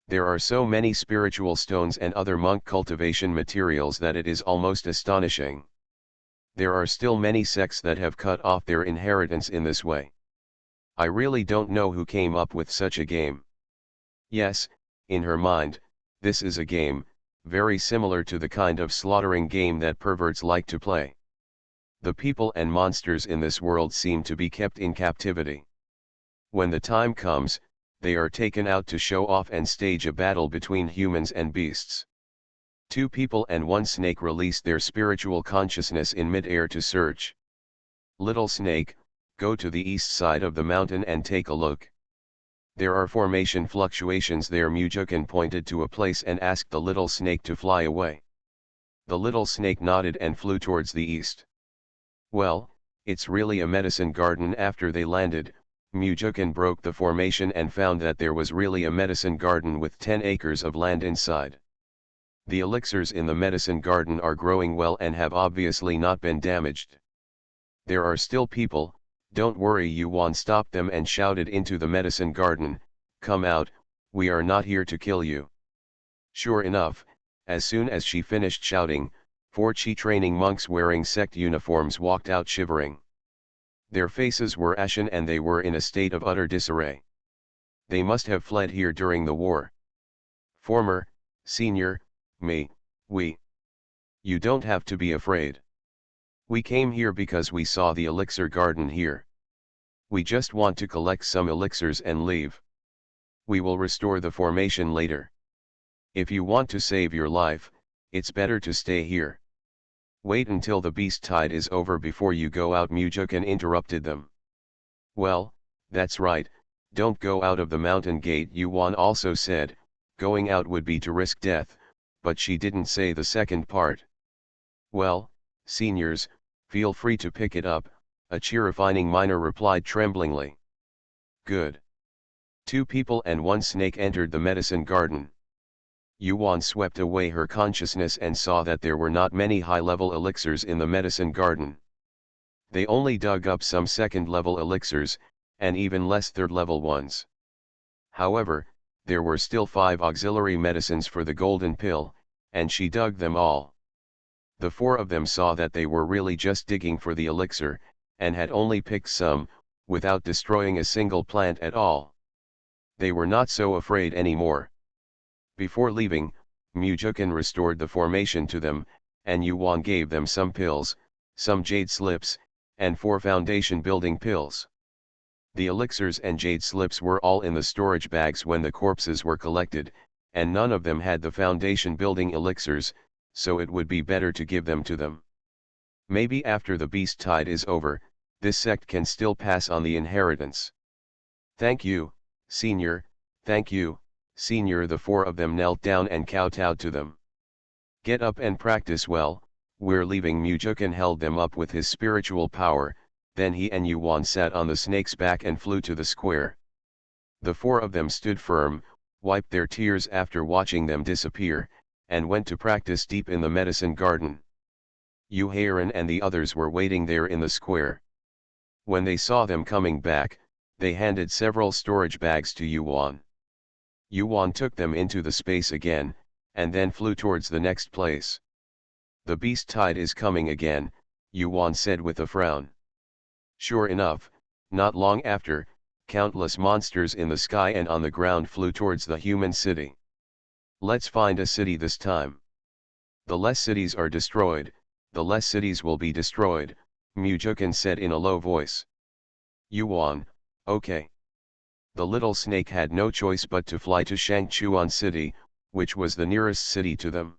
There are so many spiritual stones and other monk cultivation materials that it is almost astonishing. There are still many sects that have cut off their inheritance in this way. I really don't know who came up with such a game. Yes, in her mind, this is a game, very similar to the kind of slaughtering game that perverts like to play. The people and monsters in this world seem to be kept in captivity. When the time comes, they are taken out to show off and stage a battle between humans and beasts. 2 people and 1 snake release their spiritual consciousness in mid-air to search. Little snake, go to the east side of the mountain and take a look. There are formation fluctuations there. Mujukin pointed to a place and asked the little snake to fly away. The little snake nodded and flew towards the east. Well, it's really a medicine garden. After they landed, Mujukin broke the formation and found that there was really a medicine garden with 10 acres of land inside. The elixirs in the medicine garden are growing well and have obviously not been damaged. There are still people, don't worry. Yuan stopped them and shouted into the medicine garden, "Come out, we are not here to kill you." Sure enough, as soon as she finished shouting, 4 Chi training monks wearing sect uniforms walked out shivering. Their faces were ashen and they were in a state of utter disarray. They must have fled here during the war. Former, senior, me, we. You don't have to be afraid. We came here because we saw the elixir garden here. We just want to collect some elixirs and leave. We will restore the formation later. If you want to save your life, it's better to stay here. Wait until the beast tide is over before you go out. Mujukin interrupted them. Well, that's right, don't go out of the mountain gate. Yuan also said, going out would be to risk death, but she didn't say the second part. Well, seniors, feel free to pick it up, a Chirifying miner replied tremblingly. Good. 2 people and 1 snake entered the medicine garden. Yuan swept away her consciousness and saw that there were not many high-level elixirs in the medicine garden. They only dug up some second-level elixirs, and even less third-level ones. However, there were still 5 auxiliary medicines for the golden pill, and she dug them all. The 4 of them saw that they were really just digging for the elixir, and had only picked some, without destroying a single plant at all. They were not so afraid anymore. Before leaving, Mujukin restored the formation to them, and Yuan gave them some pills, some jade slips, and 4 foundation building pills. The elixirs and jade slips were all in the storage bags when the corpses were collected, and none of them had the foundation building elixirs, so it would be better to give them to them. Maybe after the beast tide is over, this sect can still pass on the inheritance. Thank you, senior, thank you, senior. The 4 of them knelt down and kowtowed to them. Get up and practice well, we're leaving. Mujukin held them up with his spiritual power, then he and Yuan sat on the snake's back and flew to the square. The 4 of them stood firm, wiped their tears after watching them disappear, and went to practice deep in the medicine garden. Yu Heiran and the others were waiting there in the square. When they saw them coming back, they handed several storage bags to Yuan. Yuan took them into the space again, and then flew towards the next place. The beast tide is coming again, Yuan said with a frown. Sure enough, not long after, countless monsters in the sky and on the ground flew towards the human city. Let's find a city this time. The less cities are destroyed, the less cities will be destroyed, Mujukin said in a low voice. Yuan, okay. The little snake had no choice but to fly to Shangchuan City, which was the nearest city to them.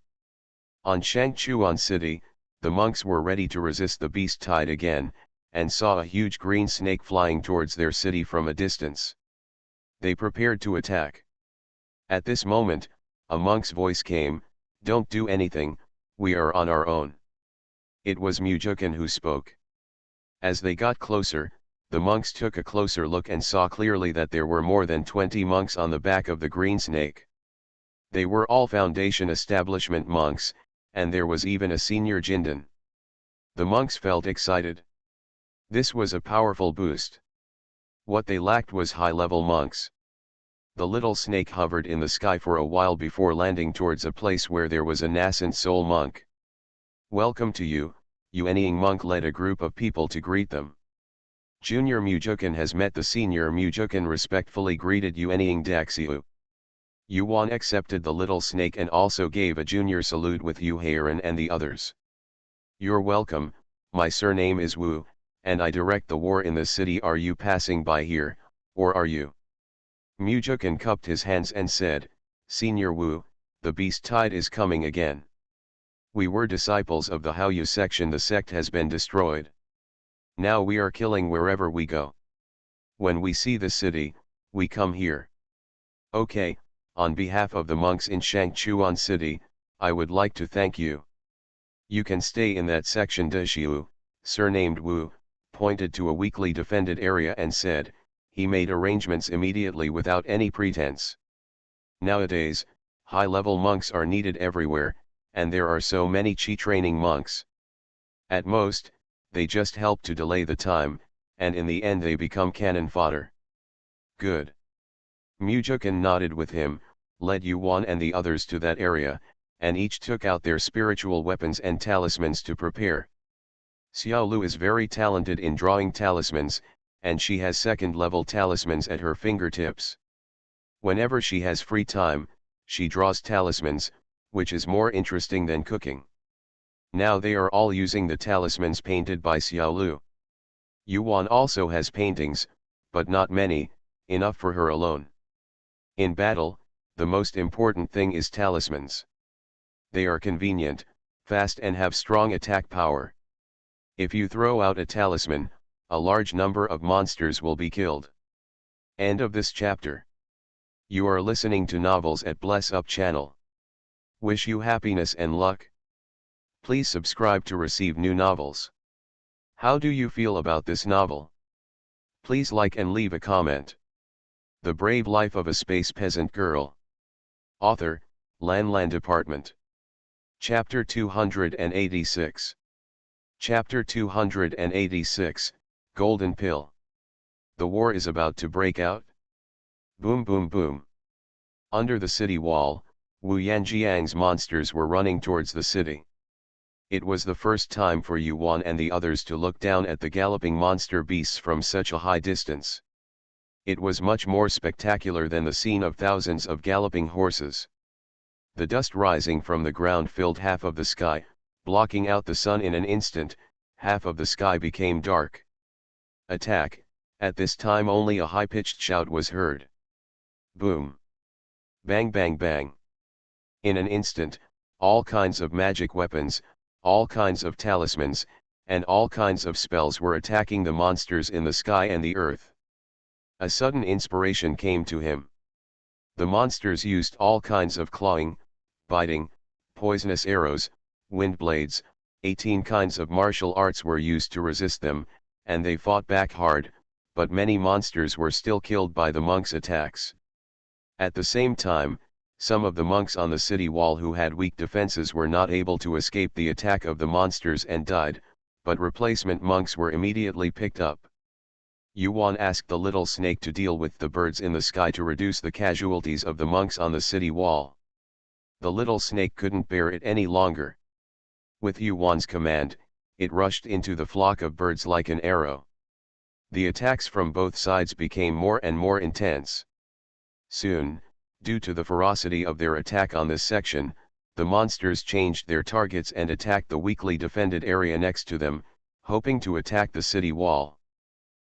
On Shangchuan City, the monks were ready to resist the beast tide again, and saw a huge green snake flying towards their city from a distance. They prepared to attack. At this moment, a monk's voice came, "Don't do anything, we are on our own." It was Mujukin who spoke. As they got closer, the monks took a closer look and saw clearly that there were more than 20 monks on the back of the green snake. They were all Foundation Establishment monks, and there was even a senior Jindan. The monks felt excited. This was a powerful boost. What they lacked was high-level monks. The little snake hovered in the sky for a while before landing towards a place where there was a nascent soul monk. "Welcome to you," Yuanying monk led a group of people to greet them. Junior Mujukin has met the senior. Mujukin respectfully greeted Yuanying Daxiu. Yuan accepted the little snake and also gave a junior salute with Yu Heiran and the others. "You're welcome, my surname is Wu, and I direct the war in the city. Are you passing by here, or are you?" Mujukin cupped his hands and said, "Senior Wu, the beast tide is coming again. We were disciples of the Haoyu section. The sect has been destroyed. Now we are killing wherever we go. When we see the city, we come here. Okay, on behalf of the monks in Shangchuan City, I would like to thank you. You can stay in that section." Deshiu, surnamed Wu, pointed to a weakly defended area and said, he made arrangements immediately without any pretense. Nowadays, high-level monks are needed everywhere, and there are so many training monks. At most, they just help to delay the time, and in the end they become cannon fodder. Good. Mujukin nodded with him, led Yuan and the others to that area, and each took out their spiritual weapons and talismans to prepare. Xiaolu is very talented in drawing talismans, and she has second-level talismans at her fingertips. Whenever she has free time, she draws talismans, which is more interesting than cooking. Now they are all using the talismans painted by Xiaolu. Yuan also has paintings, but not many, enough for her alone. In battle, the most important thing is talismans. They are convenient, fast and have strong attack power. If you throw out a talisman, a large number of monsters will be killed. End of this chapter. You are listening to Novels at Bless Up channel. Wish you happiness and luck. Please subscribe to receive new novels. How do you feel about this novel? Please like and leave a comment. The Brave Life of a Space Peasant Girl. Author, Lan Department. Chapter 286. Chapter 286, Golden Pill. The war is about to break out. Boom boom boom. Under the city wall, Wu Yanjiang's monsters were running towards the city. It was the first time for Yuan and the others to look down at the galloping monster beasts from such a high distance. It was much more spectacular than the scene of thousands of galloping horses. The dust rising from the ground filled half of the sky, blocking out the sun in an instant. Half of the sky became dark. Attack! At this time only a high-pitched shout was heard. Boom! Bang bang bang! In an instant, all kinds of magic weapons, all kinds of talismans, and all kinds of spells were attacking the monsters in the sky and the earth. A sudden inspiration came to him. The monsters used all kinds of clawing, biting, poisonous arrows, wind blades, 18 kinds of martial arts were used to resist them, and they fought back hard, but many monsters were still killed by the monks' attacks. At the same time, some of the monks on the city wall who had weak defenses were not able to escape the attack of the monsters and died, but replacement monks were immediately picked up. Yuan asked the little snake to deal with the birds in the sky to reduce the casualties of the monks on the city wall. The little snake couldn't bear it any longer. With Yuan's command, it rushed into the flock of birds like an arrow. The attacks from both sides became more and more intense. Soon, due to the ferocity of their attack on this section, the monsters changed their targets and attacked the weakly defended area next to them, hoping to attack the city wall.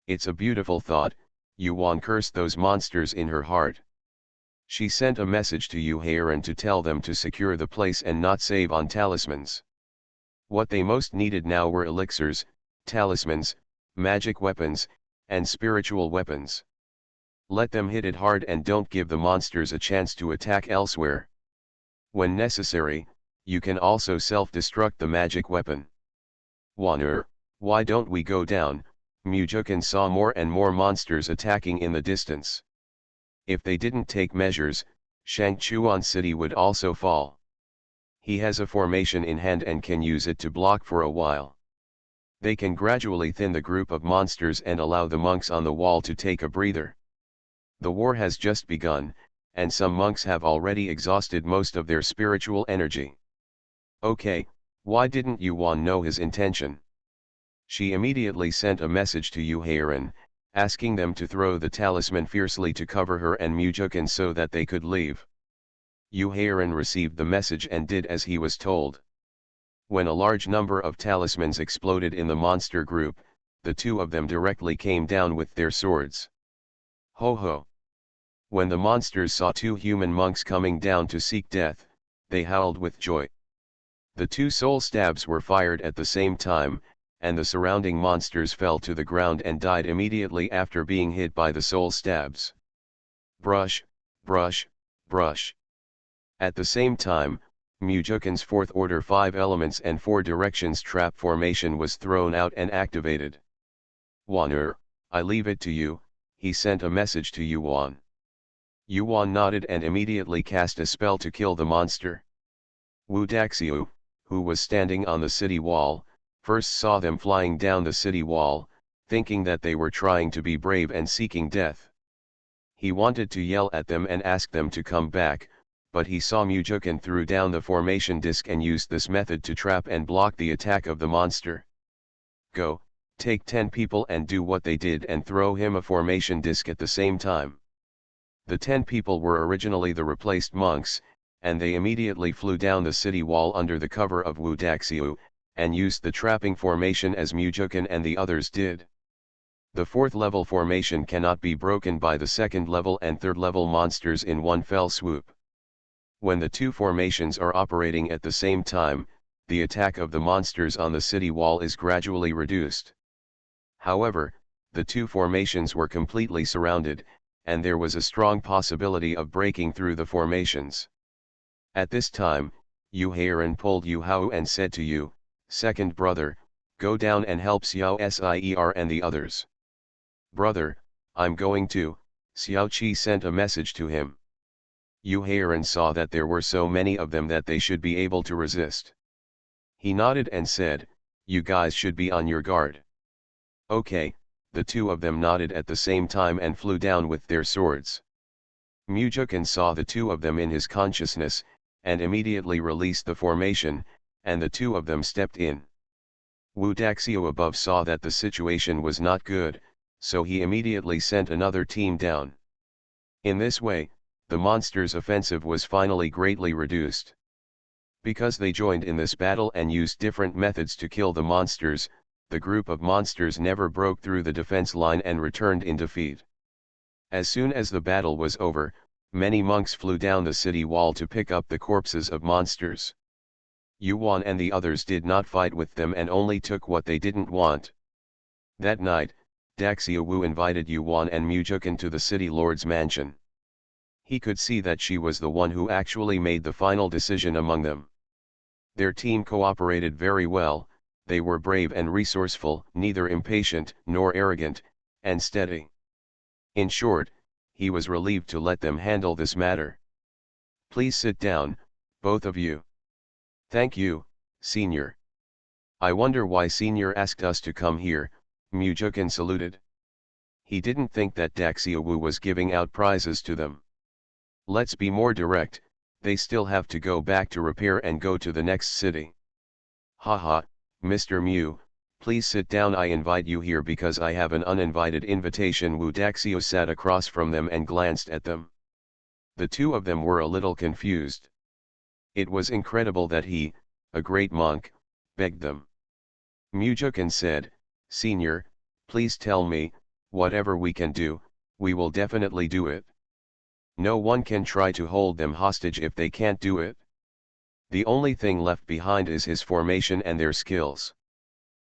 It's a beautiful thought, Yuan cursed those monsters in her heart. She sent a message to Yuhairan to tell them to secure the place and not save on talismans. What they most needed now were elixirs, talismans, magic weapons, and spiritual weapons. Let them hit it hard and don't give the monsters a chance to attack elsewhere. When necessary, you can also self-destruct the magic weapon. Wan'er, why don't we go down? Mujukin saw more and more monsters attacking in the distance. If they didn't take measures, Shangchuan City would also fall. He has a formation in hand and can use it to block for a while. They can gradually thin the group of monsters and allow the monks on the wall to take a breather. The war has just begun, and some monks have already exhausted most of their spiritual energy. Okay, why didn't Yuan know his intention? She immediately sent a message to Yuhairan, asking them to throw the talisman fiercely to cover her and Mujukin so that they could leave. Yuhairan received the message and did as he was told. When a large number of talismans exploded in the monster group, the two of them directly came down with their swords. Ho ho! When the monsters saw two human monks coming down to seek death, they howled with joy. The two soul stabs were fired at the same time, and the surrounding monsters fell to the ground and died immediately after being hit by the soul stabs. Brush, brush, brush. At the same time, Mujukin's fourth order 5 elements and 4 directions trap formation was thrown out and activated. Wan'er, I leave it to you, he sent a message to Yuan. Yuan nodded and immediately cast a spell to kill the monster. Wu Daxiu, who was standing on the city wall, first saw them flying down the city wall, thinking that they were trying to be brave and seeking death. He wanted to yell at them and ask them to come back, but he saw Mujukan threw down the formation disc and used this method to trap and block the attack of the monster. Go, take 10 people and do what they did and throw him a formation disc at the same time. The 10 people were originally the replaced monks, and they immediately flew down the city wall under the cover of Wu Daxiu, and used the trapping formation as Mujukan and the others did. The 4th level formation cannot be broken by the 2nd level and 3rd level monsters in one fell swoop. When the two formations are operating at the same time, the attack of the monsters on the city wall is gradually reduced. However, the two formations were completely surrounded, and there was a strong possibility of breaking through the formations. At this time, Yu Heiran pulled Yu Hao and said to Yu, second brother, go down and help Xiao Sier and the others. Brother, I'm going to, Xiao Qi sent a message to him. Yu Heiran saw that there were so many of them that they should be able to resist. He nodded and said, you guys should be on your guard. Okay, the two of them nodded at the same time and flew down with their swords. Mujukan saw the two of them in his consciousness, and immediately released the formation, and the two of them stepped in. Wu Daxiu above saw that the situation was not good, so he immediately sent another team down. In this way, the monsters' offensive was finally greatly reduced. Because they joined in this battle and used different methods to kill the monsters, the group of monsters never broke through the defense line and returned in defeat. As soon as the battle was over, many monks flew down the city wall to pick up the corpses of monsters. Yuan and the others did not fight with them and only took what they didn't want. That night, Daxia Wu invited Yuan and Mujukan to the city lord's mansion. He could see that she was the one who actually made the final decision among them. Their team cooperated very well, they were brave and resourceful, neither impatient nor arrogant, and steady. In short, he was relieved to let them handle this matter. Please sit down, both of you. Thank you, Senior. I wonder why Senior asked us to come here, Mujukan saluted. He didn't think that Daxia Wu was giving out prizes to them. Let's be more direct, they still have to go back to repair and go to the next city. Haha, Mr. Mu, please sit down, I invite you here because I have an uninvited invitation. Wu Daxio sat across from them and glanced at them. The two of them were a little confused. It was incredible that he, a great monk, begged them. Mujukan said, Senior, please tell me, whatever we can do, we will definitely do it. No one can try to hold them hostage if they can't do it. The only thing left behind is his formation and their skills.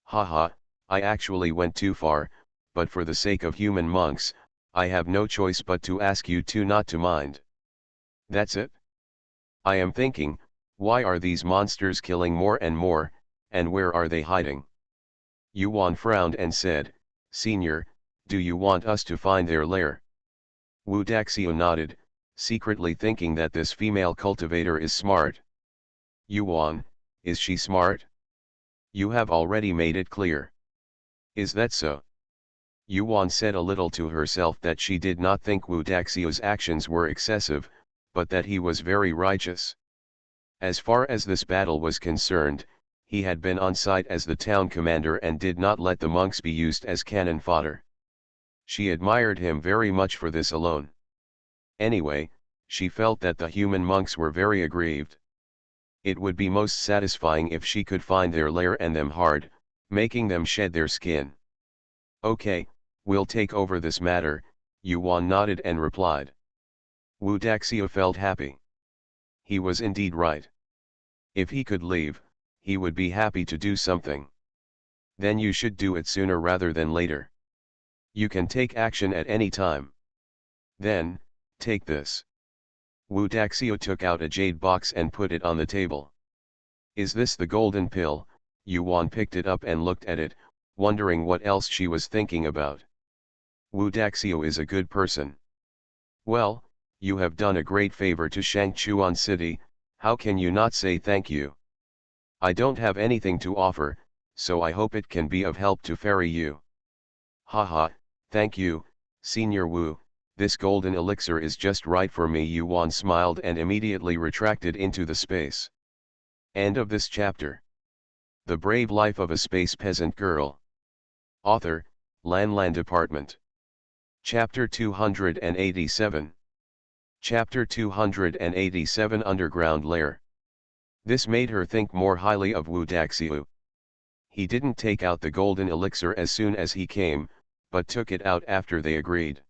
Haha, I actually went too far, but for the sake of human monks, I have no choice but to ask you two not to mind. That's it. I am thinking, why are these monsters killing more and more, and where are they hiding? Yuan frowned and said, Senior, do you want us to find their lair? Wu Daxio nodded, secretly thinking that this female cultivator is smart. Yuan, is she smart? You have already made it clear. Is that so? Yuan said a little to herself that she did not think Wu Daxio's actions were excessive, but that he was very righteous. As far as this battle was concerned, he had been on site as the town commander and did not let the monks be used as cannon fodder. She admired him very much for this alone. Anyway, she felt that the human monks were very aggrieved. It would be most satisfying if she could find their lair and them hard, making them shed their skin. Okay, we'll take over this matter, Yuan nodded and replied. Wu Daxio felt happy. He was indeed right. If he could leave, he would be happy to do something. Then you should do it sooner rather than later. You can take action at any time. Then, take this. Wu Daxio took out a jade box and put it on the table. Is this the golden pill? Yuan picked it up and looked at it, wondering what else she was thinking about. Wu Daxio is a good person. Well, you have done a great favor to Shangchuan City, how can you not say thank you? I don't have anything to offer, so I hope it can be of help to ferry you. Haha, thank you, Senior Wu, this golden elixir is just right for me. Yuan smiled and immediately retracted into the space. End of this chapter. The Brave Life of a Space Peasant Girl. Author, Lan Department. Chapter 287. Chapter 287 Underground Lair. This made her think more highly of Wu Daxiu. He didn't take out the golden elixir as soon as he came, but took it out after they agreed.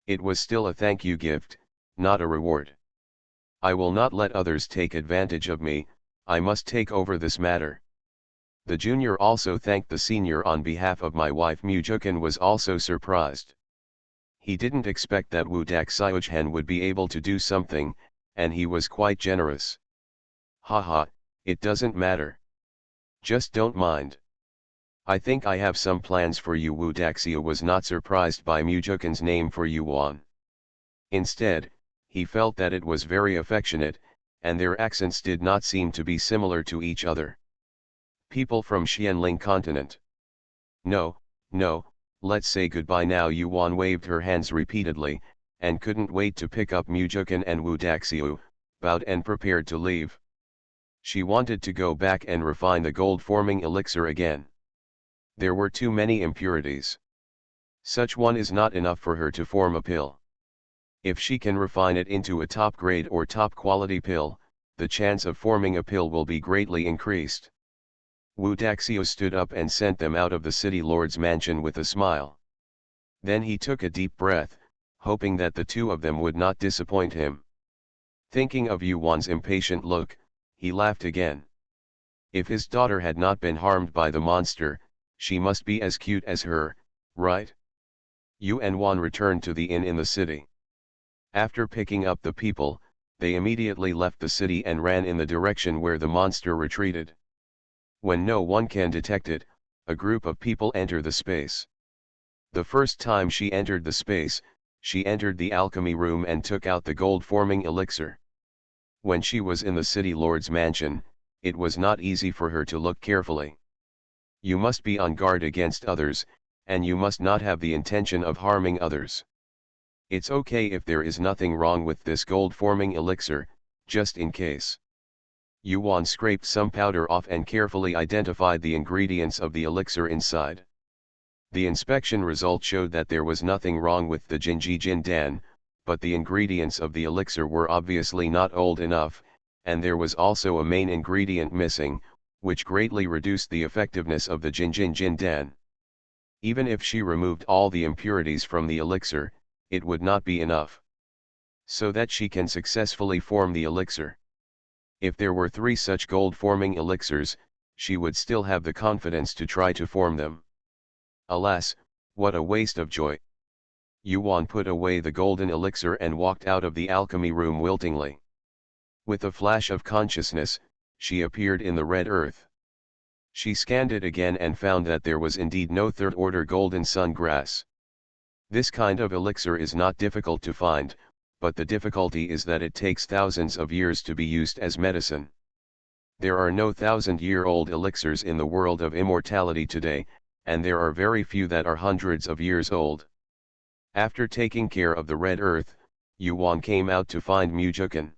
It was still a thank you gift, not a reward. I will not let others take advantage of me, I must take over this matter. The junior also thanked the senior on behalf of my wife. Mujukan was also surprised. He didn't expect that Wu Daxiuchen would be able to do something, and he was quite generous. Haha, it doesn't matter. Just don't mind. I think I have some plans for you. Wu Daxiu was not surprised by Mujukan's name for Yuan. Instead, he felt that it was very affectionate, and their accents did not seem to be similar to each other. People from Xianling continent. No, let's say goodbye now. Yuan waved her hands repeatedly, and couldn't wait to pick up Mujukan and Wu Daxiu, bowed and prepared to leave. She wanted to go back and refine the gold-forming elixir again. There were too many impurities. Such one is not enough for her to form a pill. If she can refine it into a top-grade or top-quality pill, the chance of forming a pill will be greatly increased. Wu Daxiu stood up and sent them out of the city lord's mansion with a smile. Then he took a deep breath, hoping that the two of them would not disappoint him. Thinking of Yuan's impatient look, he laughed again. If his daughter had not been harmed by the monster, she must be as cute as her, right? Yu and Wan returned to the inn in the city. After picking up the people, they immediately left the city and ran in the direction where the monster retreated. When no one can detect it, a group of people enter the space. The first time she entered the space, she entered the alchemy room and took out the gold-forming elixir. When she was in the city lord's mansion, it was not easy for her to look carefully. You must be on guard against others, and you must not have the intention of harming others. It's okay if there is nothing wrong with this gold-forming elixir, just in case. Yuan scraped some powder off and carefully identified the ingredients of the elixir inside. The inspection result showed that there was nothing wrong with the Jinji Jindan, but the ingredients of the elixir were obviously not old enough, and there was also a main ingredient missing, which greatly reduced the effectiveness of the Jinjin Jindan. Even if she removed all the impurities from the elixir, it would not be enough. So that she can successfully form the elixir. If there were 3 such gold-forming elixirs, she would still have the confidence to try to form them. Alas, what a waste of joy. Yuan put away the golden elixir and walked out of the alchemy room wiltingly. With a flash of consciousness, she appeared in the red earth. She scanned it again and found that there was indeed no third-order golden sun grass. This kind of elixir is not difficult to find, but the difficulty is that it takes thousands of years to be used as medicine. There are no 1,000-year-old elixirs in the world of immortality today, and there are very few that are hundreds of years old. After taking care of the red earth, Yuan came out to find Mujukan.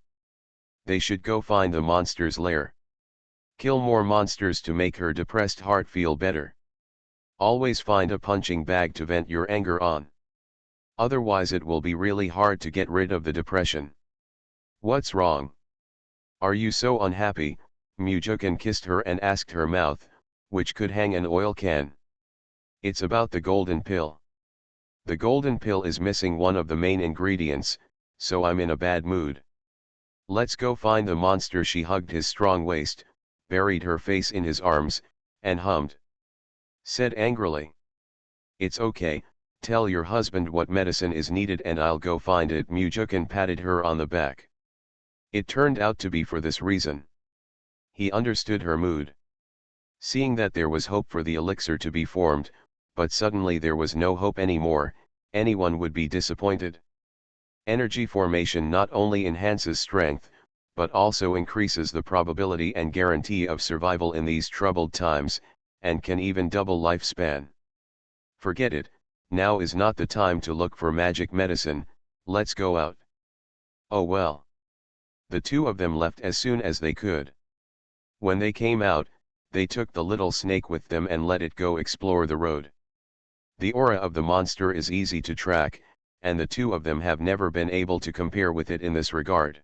They should go find the monster's lair. Kill more monsters to make her depressed heart feel better. Always find a punching bag to vent your anger on. Otherwise it will be really hard to get rid of the depression. What's wrong? Are you so unhappy? Mujukan kissed her and asked her mouth, which could hang an oil can. It's about the golden pill. The golden pill is missing one of the main ingredients, so I'm in a bad mood. Let's go find the monster. She hugged his strong waist, buried her face in his arms, and hummed. Said angrily. It's okay, tell your husband what medicine is needed and I'll go find it. Mujukan patted her on the back. It turned out to be for this reason. He understood her mood. Seeing that there was hope for the elixir to be formed, but suddenly there was no hope anymore, anyone would be disappointed. Energy formation not only enhances strength, but also increases the probability and guarantee of survival in these troubled times, and can even double lifespan. Forget it, now is not the time to look for magic medicine, let's go out. Oh well. The two of them left as soon as they could. When they came out, they took the little snake with them and let it go explore the road. The aura of the monster is easy to track, and the two of them have never been able to compare with it in this regard.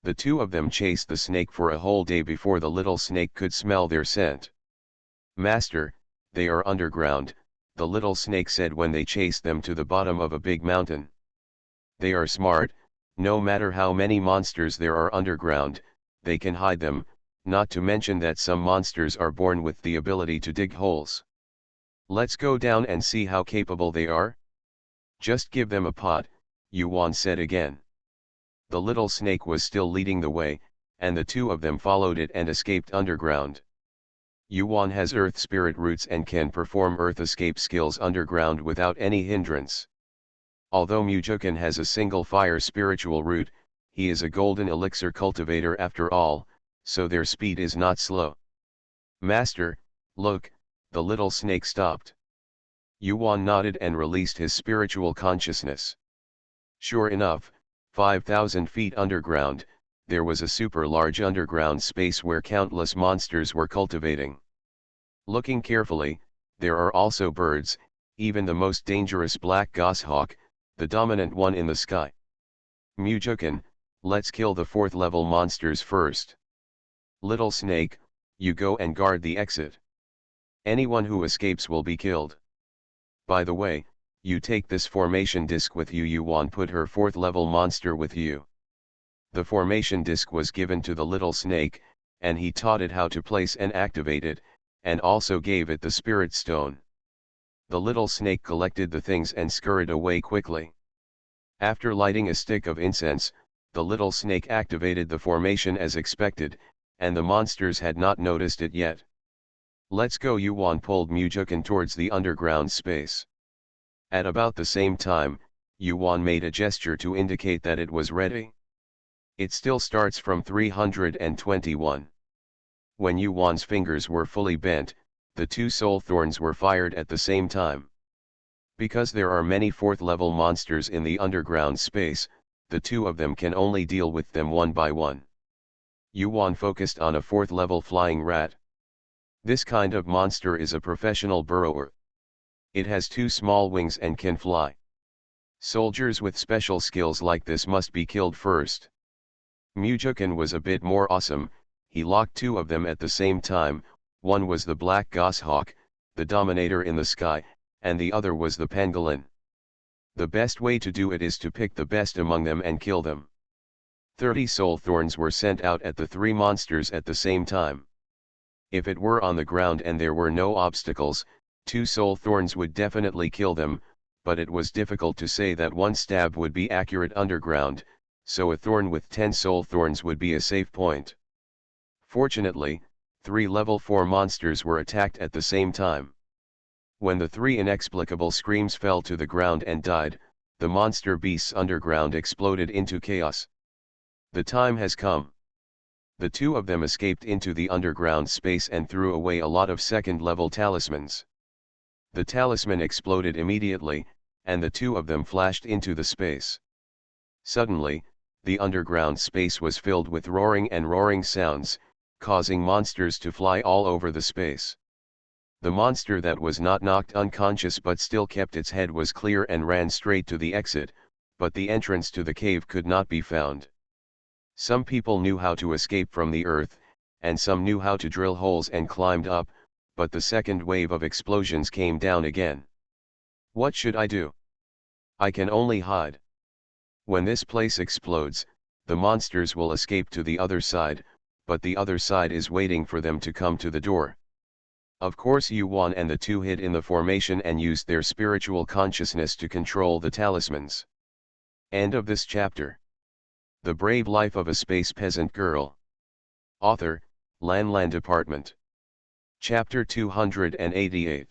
The two of them chased the snake for a whole day before the little snake could smell their scent. "Master, they are underground," the little snake said when they chased them to the bottom of a big mountain. "They are smart, no matter how many monsters there are underground, they can hide them, not to mention that some monsters are born with the ability to dig holes. Let's go down and see how capable they are?" "Just give them a pot," Yuan said again. The little snake was still leading the way, and the two of them followed it and escaped underground. Yuan has earth spirit roots and can perform earth escape skills underground without any hindrance. Although Mujukan has a single fire spiritual root, he is a golden elixir cultivator after all, so their speed is not slow. "Master, look," the little snake stopped. Yuan nodded and released his spiritual consciousness. Sure enough, 5,000 feet underground, there was a super large underground space where countless monsters were cultivating. Looking carefully, there are also birds, even the most dangerous black goshawk, the dominant one in the sky. "Mujukan, let's kill the 4th level monsters first. Little snake, you go and guard the exit. Anyone who escapes will be killed. By the way, you take this formation disc with you." Yuan put her 4th level monster with you. The formation disc was given to the little snake, and he taught it how to place and activate it, and also gave it the spirit stone. The little snake collected the things and scurried away quickly. After lighting a stick of incense, the little snake activated the formation as expected, and the monsters had not noticed it yet. "Let's go." Yuan pulled Mujukan towards the underground space. At about the same time, Yuan made a gesture to indicate that it was ready. It still starts from 321. When Yuan's fingers were fully bent, the 2 soul thorns were fired at the same time. Because there are many 4th level monsters in the underground space, the two of them can only deal with them one by one. Yuan focused on a 4th level flying rat. This kind of monster is a professional burrower. It has 2 small wings and can fly. Soldiers with special skills like this must be killed first. Mujukan was a bit more awesome. He locked 2 of them at the same time. One was the black goshawk, the dominator in the sky, and the other was the pangolin. The best way to do it is to pick the best among them and kill them. 30 soul thorns were sent out at the 3 monsters at the same time. If it were on the ground and there were no obstacles, 2 soul thorns would definitely kill them, but it was difficult to say that one stab would be accurate underground, so a thorn with 10 soul thorns would be a safe point. Fortunately, 3 level 4 monsters were attacked at the same time. When the 3 inexplicable screams fell to the ground and died, the monster beasts underground exploded into chaos. The time has come. The 2 of them escaped into the underground space and threw away a lot of 2nd level talismans. The talisman exploded immediately, and the 2 of them flashed into the space. Suddenly, the underground space was filled with roaring sounds, causing monsters to fly all over the space. The monster that was not knocked unconscious but still kept its head was clear and ran straight to the exit, but the entrance to the cave could not be found. Some people knew how to escape from the earth, and some knew how to drill holes and climbed up, but the second wave of explosions came down again. "What should I do? I can only hide. When this place explodes, the monsters will escape to the other side, but the other side is waiting for them to come to the door." Of course Yuan and the 2 hid in the formation and used their spiritual consciousness to control the talismans. End of this chapter. The Brave Life of a Space Peasant Girl. Author, Lan Department. Chapter 288.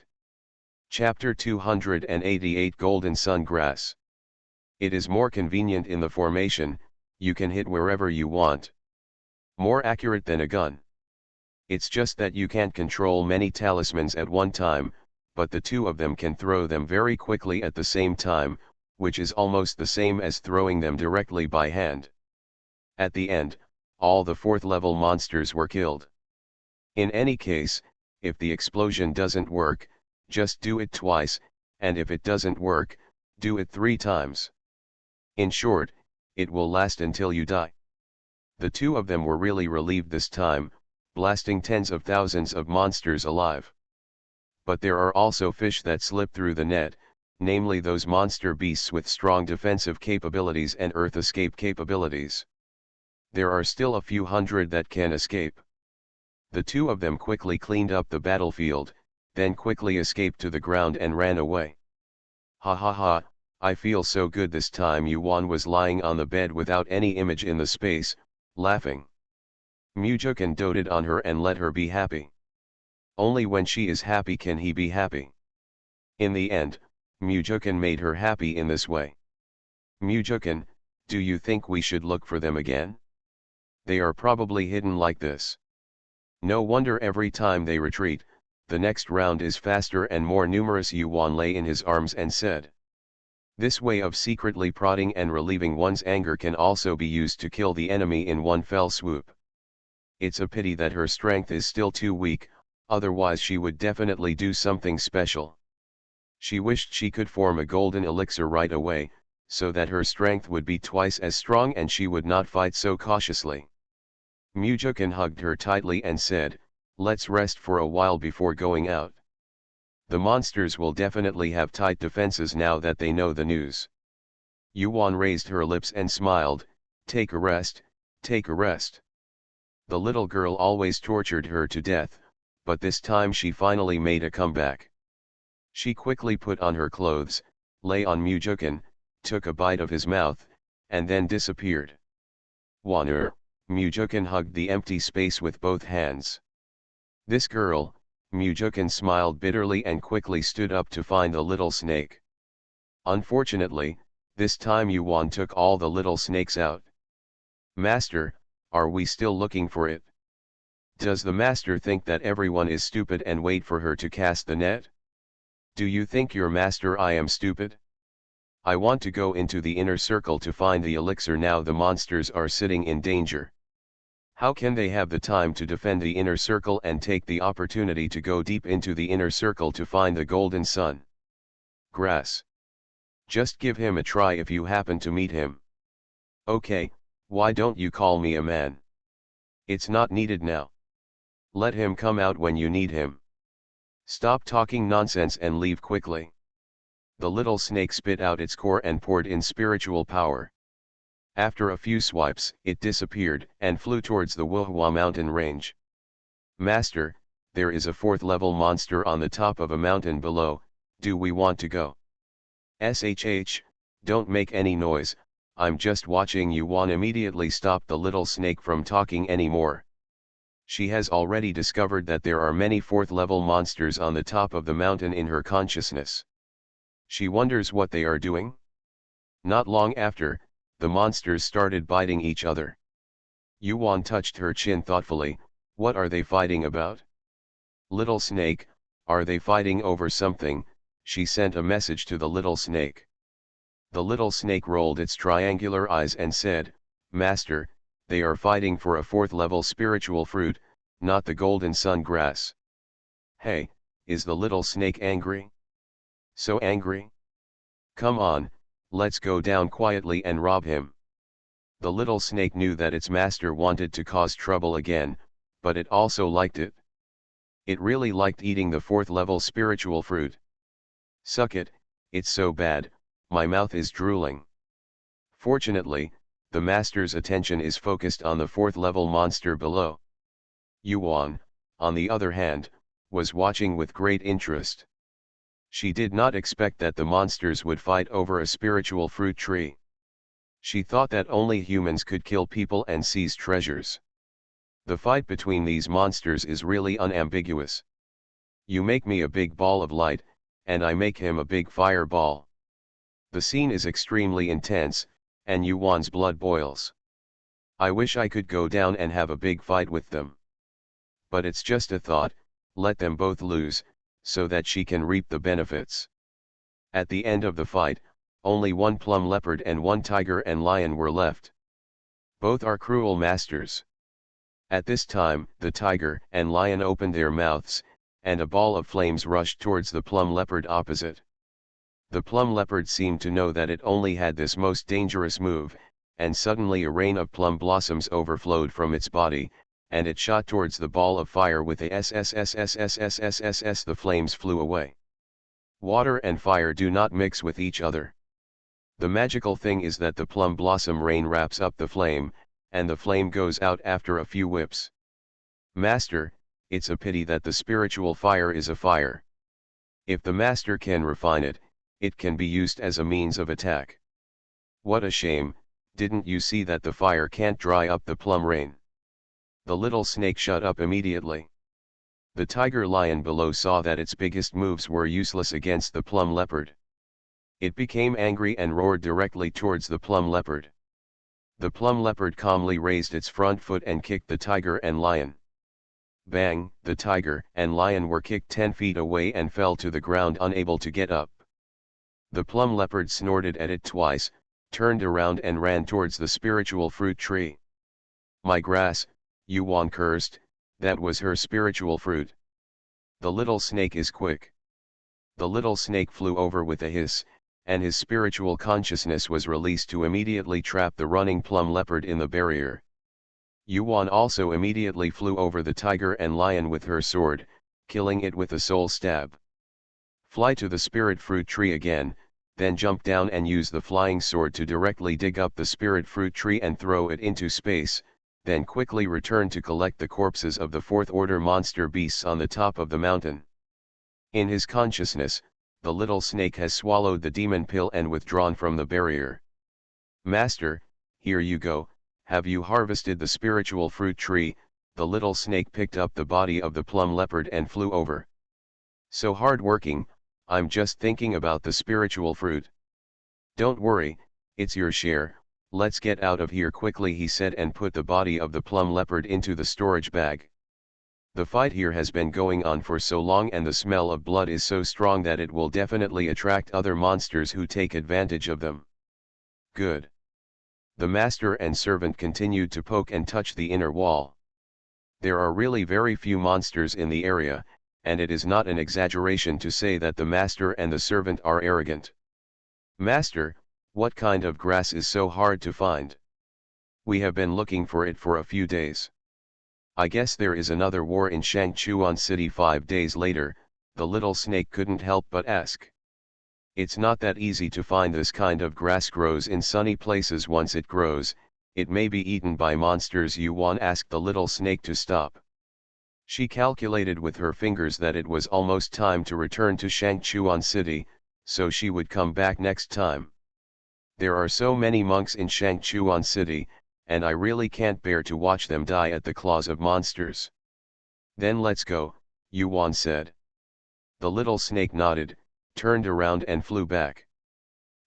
Chapter 288 Golden Sun Grass. It is more convenient in the formation, you can hit wherever you want. More accurate than a gun. It's just that you can't control many talismans at one time, but the two of them can throw them very quickly at the same time, which is almost the same as throwing them directly by hand. At the end, all the 4th level monsters were killed. In any case, if the explosion doesn't work, just do it twice, and if it doesn't work, do it 3 times. In short, it will last until you die. The two of them were really relieved this time, blasting tens of thousands of monsters alive. But there are also fish that slip through the net, namely those monster beasts with strong defensive capabilities and earth escape capabilities. There are still a few hundred that can escape. The two of them quickly cleaned up the battlefield, then quickly escaped to the ground and ran away. Ha ha ha, I feel so good this time. Yuan was lying on the bed without any image in the space, laughing. Mujukan doted on her and let her be happy. Only when she is happy can he be happy. In the end, Mujukan made her happy in this way. Mujukan, do you think we should look for them again? They are probably hidden like this. No wonder every time they retreat, the next round is faster and more numerous. Yuan lay in his arms and said. This way of secretly prodding and relieving one's anger can also be used to kill the enemy in one fell swoop. It's a pity that her strength is still too weak, otherwise she would definitely do something special. She wished she could form a golden elixir right away, so that her strength would be twice as strong and she would not fight so cautiously. Mujukan hugged her tightly and said, let's rest for a while before going out. The monsters will definitely have tight defenses now that they know the news. Yuan raised her lips and smiled, take a rest, take a rest. The little girl always tortured her to death, but this time she finally made a comeback. She quickly put on her clothes, lay on Mujukan, took a bite of his mouth, and then disappeared. Waner, Mujukan hugged the empty space with both hands. This girl, Mujukan smiled bitterly and quickly stood up to find the little snake. Unfortunately, this time Yuan took all the little snakes out. Master, are we still looking for it? Does the master think that everyone is stupid and wait for her to cast the net? Do you think your master I am stupid? I want to go into the inner circle to find the elixir now the monsters are sitting in danger. How can they have the time to defend the inner circle and take the opportunity to go deep into the inner circle to find the golden sun? Grass. Just give him a try if you happen to meet him. Okay, why don't you call me a man? It's not needed now. Let him come out when you need him. Stop talking nonsense and leave quickly. The little snake spit out its core and poured in spiritual power. After a few swipes, it disappeared and flew towards the Wuhua mountain range. Master, there is a 4th level monster on the top of a mountain below, do we want to go? SHH, don't make any noise, I'm just watching. Yuan immediately stopped the little snake from talking anymore. She has already discovered that there are many 4th level monsters on the top of the mountain in her consciousness. She wonders what they are doing. Not long after, the monsters started biting each other. Yuan touched her chin thoughtfully, what are they fighting about? Little snake, are they fighting over something? She sent a message to the little snake. The little snake rolled its triangular eyes and said, Master, they are fighting for a 4th level spiritual fruit, not the golden sun grass. Hey, is the little snake angry? So angry? Come on, let's go down quietly and rob him. The little snake knew that its master wanted to cause trouble again, but it also liked it. It really liked eating the 4th level spiritual fruit. Suck it, it's so bad, my mouth is drooling. Fortunately, the master's attention is focused on the 4th level monster below. Yuan, on the other hand, was watching with great interest. She did not expect that the monsters would fight over a spiritual fruit tree. She thought that only humans could kill people and seize treasures. The fight between these monsters is really unambiguous. You make me a big ball of light, and I make him a big fireball. The scene is extremely intense, and Yuan's blood boils. I wish I could go down and have a big fight with them. But it's just a thought, let them both lose, so that she can reap the benefits. At the end of the fight, only one plum leopard and one tiger and lion were left. Both are cruel masters. At this time, the tiger and lion opened their mouths, and a ball of flames rushed towards the plum leopard opposite. The plum leopard seemed to know that it only had this most dangerous move, and suddenly a rain of plum blossoms overflowed from its body, and it shot towards the ball of fire with a SSSSSSSSSS. The flames flew away. Water and fire do not mix with each other. The magical thing is that the plum blossom rain wraps up the flame, and the flame goes out after a few whips. Master, it's a pity that the spiritual fire is a fire. If the master can refine it, it can be used as a means of attack. What a shame, didn't you see that the fire can't dry up the plum rain? The little snake shut up immediately. The tiger lion below saw that its biggest moves were useless against the plum leopard. It became angry and roared directly towards the plum leopard. The plum leopard calmly raised its front foot and kicked the tiger and lion. Bang! The tiger and lion were kicked 10 feet away and fell to the ground unable to get up. The plum leopard snorted at it twice, turned around and ran towards the spiritual fruit tree. My grass, Yuan cursed, that was her spiritual fruit. The little snake is quick. The little snake flew over with a hiss, and his spiritual consciousness was released to immediately trap the running plum leopard in the barrier. Yuan also immediately flew over the tiger and lion with her sword, killing it with a soul stab. Fly to the spirit fruit tree again, then jump down and use the flying sword to directly dig up the spirit fruit tree and throw it into space, then quickly return to collect the corpses of the fourth-order monster beasts on the top of the mountain. In his consciousness, the little snake has swallowed the demon pill and withdrawn from the barrier. Master, here you go, have you harvested the spiritual fruit tree? The little snake picked up the body of the plum leopard and flew over. So hard-working, I'm just thinking about the spiritual fruit. Don't worry, it's your share, let's get out of here quickly, he said, and put the body of the plum leopard into the storage bag. The fight here has been going on for so long and the smell of blood is so strong that it will definitely attract other monsters who take advantage of them. Good. The master and servant continued to poke and touch the inner wall. There are really very few monsters in the area, and it is not an exaggeration to say that the master and the servant are arrogant. Master, what kind of grass is so hard to find? We have been looking for it for a few days. I guess there is another war in Shangchuan City 5 days later, the little snake couldn't help but ask. It's not that easy to find. This kind of grass grows in sunny places. Once it grows, it may be eaten by monsters. Yuan asked the little snake to stop. She calculated with her fingers that it was almost time to return to Shangchuan City, so she would come back next time. There are so many monks in Shangchuan City, and I really can't bear to watch them die at the claws of monsters. Then let's go, Yuan said. The little snake nodded, turned around and flew back.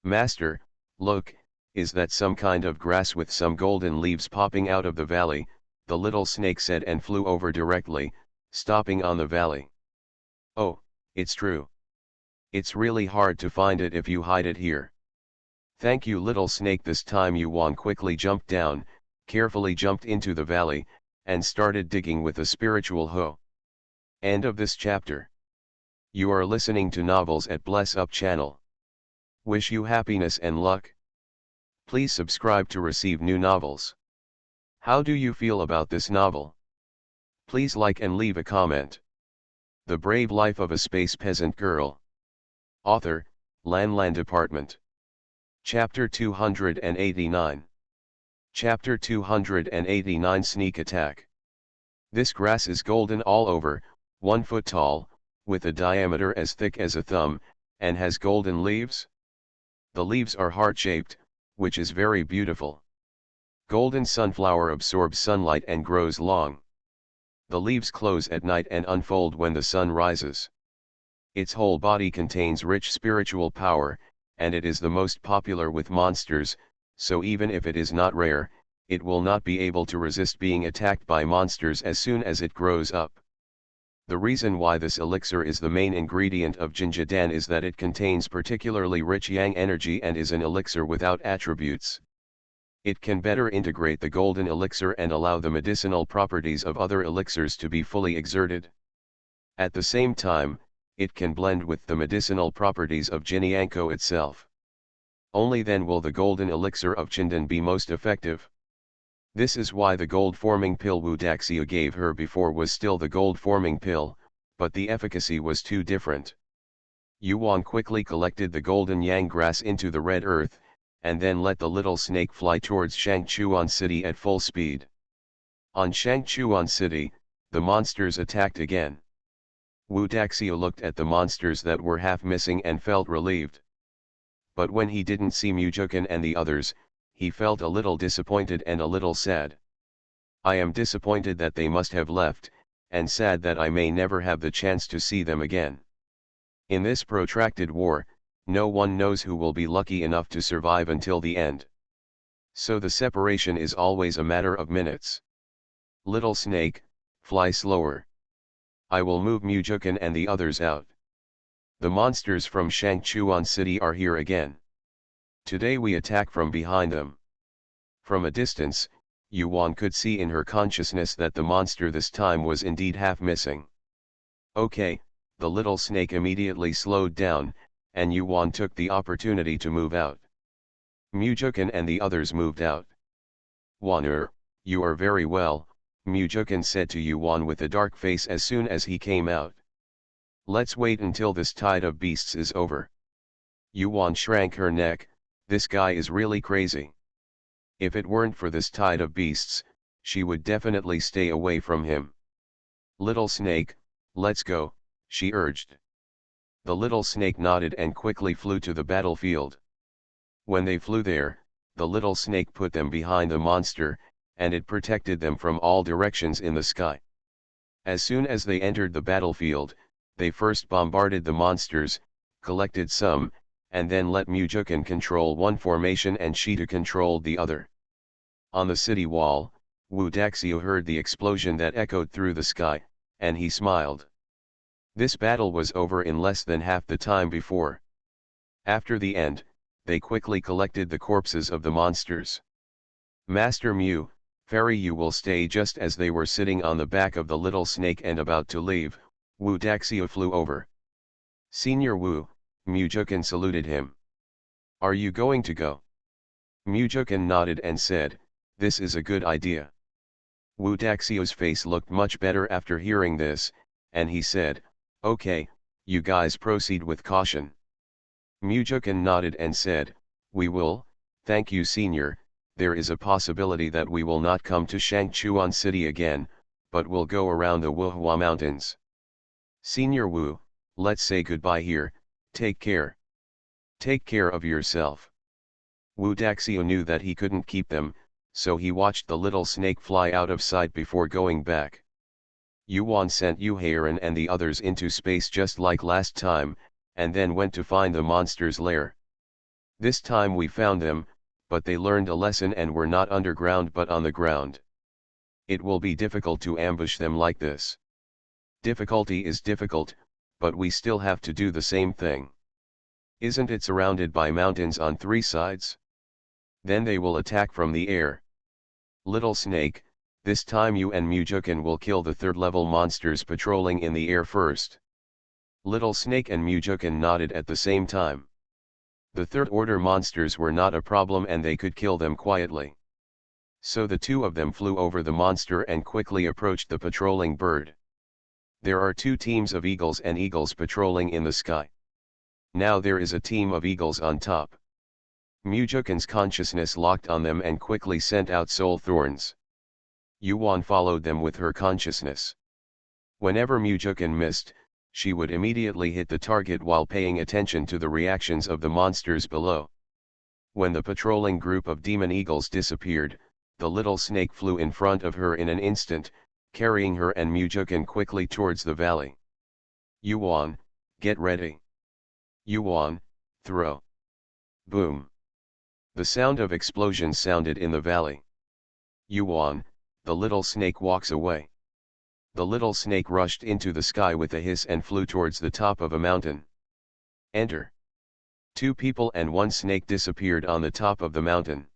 Master, look, is that some kind of grass with some golden leaves popping out of the valley? The little snake said and flew over directly, stopping on the valley. Oh, it's true. It's really hard to find it if you hide it here. Thank you, little snake. This time Yuan quickly jumped down, carefully jumped into the valley, and started digging with a spiritual hoe. End of this chapter. You are listening to Novels at Bless Up channel. Wish you happiness and luck. Please subscribe to receive new novels. How do you feel about this novel? Please like and leave a comment. The Brave Life of a Space Peasant Girl. Author, Lan Department. Chapter 289. Chapter 289, Sneak Attack. This grass is golden all over, 1 foot tall, with a diameter as thick as a thumb, and has golden leaves. The leaves are heart-shaped, which is very beautiful. Golden sunflower absorbs sunlight and grows long. The leaves close at night and unfold when the sun rises. Its whole body contains rich spiritual power, and it is the most popular with monsters, so even if it is not rare, it will not be able to resist being attacked by monsters as soon as it grows up. The reason why this elixir is the main ingredient of Jinjadan is that it contains particularly rich yang energy and is an elixir without attributes. It can better integrate the golden elixir and allow the medicinal properties of other elixirs to be fully exerted. At the same time, it can blend with the medicinal properties of Jinyanko itself. Only then will the golden elixir of Chindan be most effective. This is why the gold-forming pill Wudaxia gave her before was still the gold-forming pill, but the efficacy was too different. Yuan quickly collected the golden yang grass into the red earth, and then let the little snake fly towards Shangchuan City at full speed. On Shangchuan City, the monsters attacked again. Wudaxia looked at the monsters that were half missing and felt relieved. But when he didn't see Mujukan and the others, he felt a little disappointed and a little sad. I am disappointed that they must have left, and sad that I may never have the chance to see them again. In this protracted war, no one knows who will be lucky enough to survive until the end. So the separation is always a matter of minutes. Little snake, fly slower. I will move Mujukan and the others out. The monsters from Shangchuan City are here again. Today we attack from behind them. From a distance, Yuan could see in her consciousness that the monster this time was indeed half missing. Okay, the little snake immediately slowed down, and Yuan took the opportunity to move out. Mujukan and the others moved out. Waner, you are very well, Mujukan said to Yuan with a dark face as soon as he came out. Let's wait until this tide of beasts is over. Yuan shrank her neck. This guy is really crazy. If it weren't for this tide of beasts, she would definitely stay away from him. Little snake, let's go, she urged. The little snake nodded and quickly flew to the battlefield. When they flew there, the little snake put them behind the monster, and it protected them from all directions in the sky. As soon as they entered the battlefield, they first bombarded the monsters, collected some, and then let Mujukan control one formation and Shita controlled the other. On the city wall, Wudaxia heard the explosion that echoed through the sky, and he smiled. This battle was over in less than half the time before. After the end, they quickly collected the corpses of the monsters. Master Mu, Fairy you will stay. Just as they were sitting on the back of the little snake and about to leave, Wudaxia flew over. Senior Wu, Mujukan saluted him. Are you going to go? Mujukan nodded and said, this is a good idea. Wudaxia's face looked much better after hearing this, and he said, okay, you guys proceed with caution. Mujukan nodded and said, we will, thank you senior. There is a possibility that we will not come to Shangchuan City again, but will go around the Wuhua Mountains. Senior Wu, let's say goodbye here. Take care. Take care of yourself. Wudaxia knew that he couldn't keep them, so he watched the little snake fly out of sight before going back. Yuan sent Yuhairan and the others into space just like last time, and then went to find the monster's lair. This time we found them, but they learned a lesson and were not underground but on the ground. It will be difficult to ambush them like this. Difficulty is difficult, but we still have to do the same thing. Isn't it surrounded by mountains on three sides? Then they will attack from the air. Little snake, this time you and Mujukan will kill the third-level monsters patrolling in the air first. Little snake and Mujukan nodded at the same time. The third-order monsters were not a problem and they could kill them quietly. So the two of them flew over the monster and quickly approached the patrolling bird. There are two teams of eagles and eagles patrolling in the sky. Now there is a team of eagles on top. Mujukan's consciousness locked on them and quickly sent out soul thorns. Yuan followed them with her consciousness. Whenever Mujukan missed, she would immediately hit the target while paying attention to the reactions of the monsters below. When the patrolling group of demon eagles disappeared, the little snake flew in front of her in an instant, carrying her and Mujukan quickly towards the valley. Yuan, Get ready. Yuan, throw. Boom. The sound of explosions sounded in the valley. Yuan, the little snake walks away. The little snake rushed into the sky with a hiss and flew towards the top of a mountain. Enter. 2 people and 1 snake disappeared on the top of the mountain.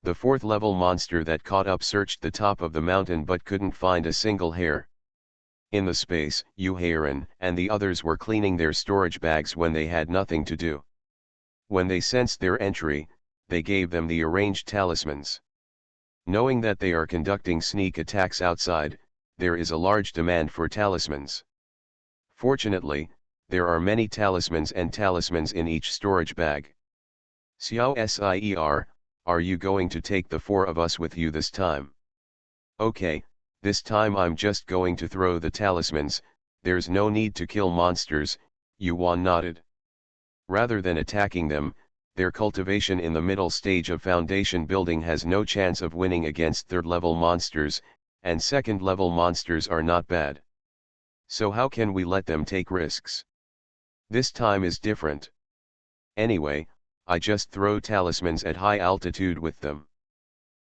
The 4th level monster that caught up searched the top of the mountain but couldn't find a single hair. In the space, Yu-Heiran and the others were cleaning their storage bags when they had nothing to do. When they sensed their entry, they gave them the arranged talismans. Knowing that they are conducting sneak attacks outside, there is a large demand for talismans. Fortunately, there are many talismans in each storage bag. Xiao Sier, are you going to take the 4 of us with you this time? Okay, this time I'm just going to throw the talismans, there's no need to kill monsters, Yuan nodded. Rather than attacking them, their cultivation in the middle stage of foundation building has no chance of winning against 3rd level monsters, and 2nd level monsters are not bad. So how can we let them take risks? This time is different. Anyway, I just throw talismans at high altitude with them.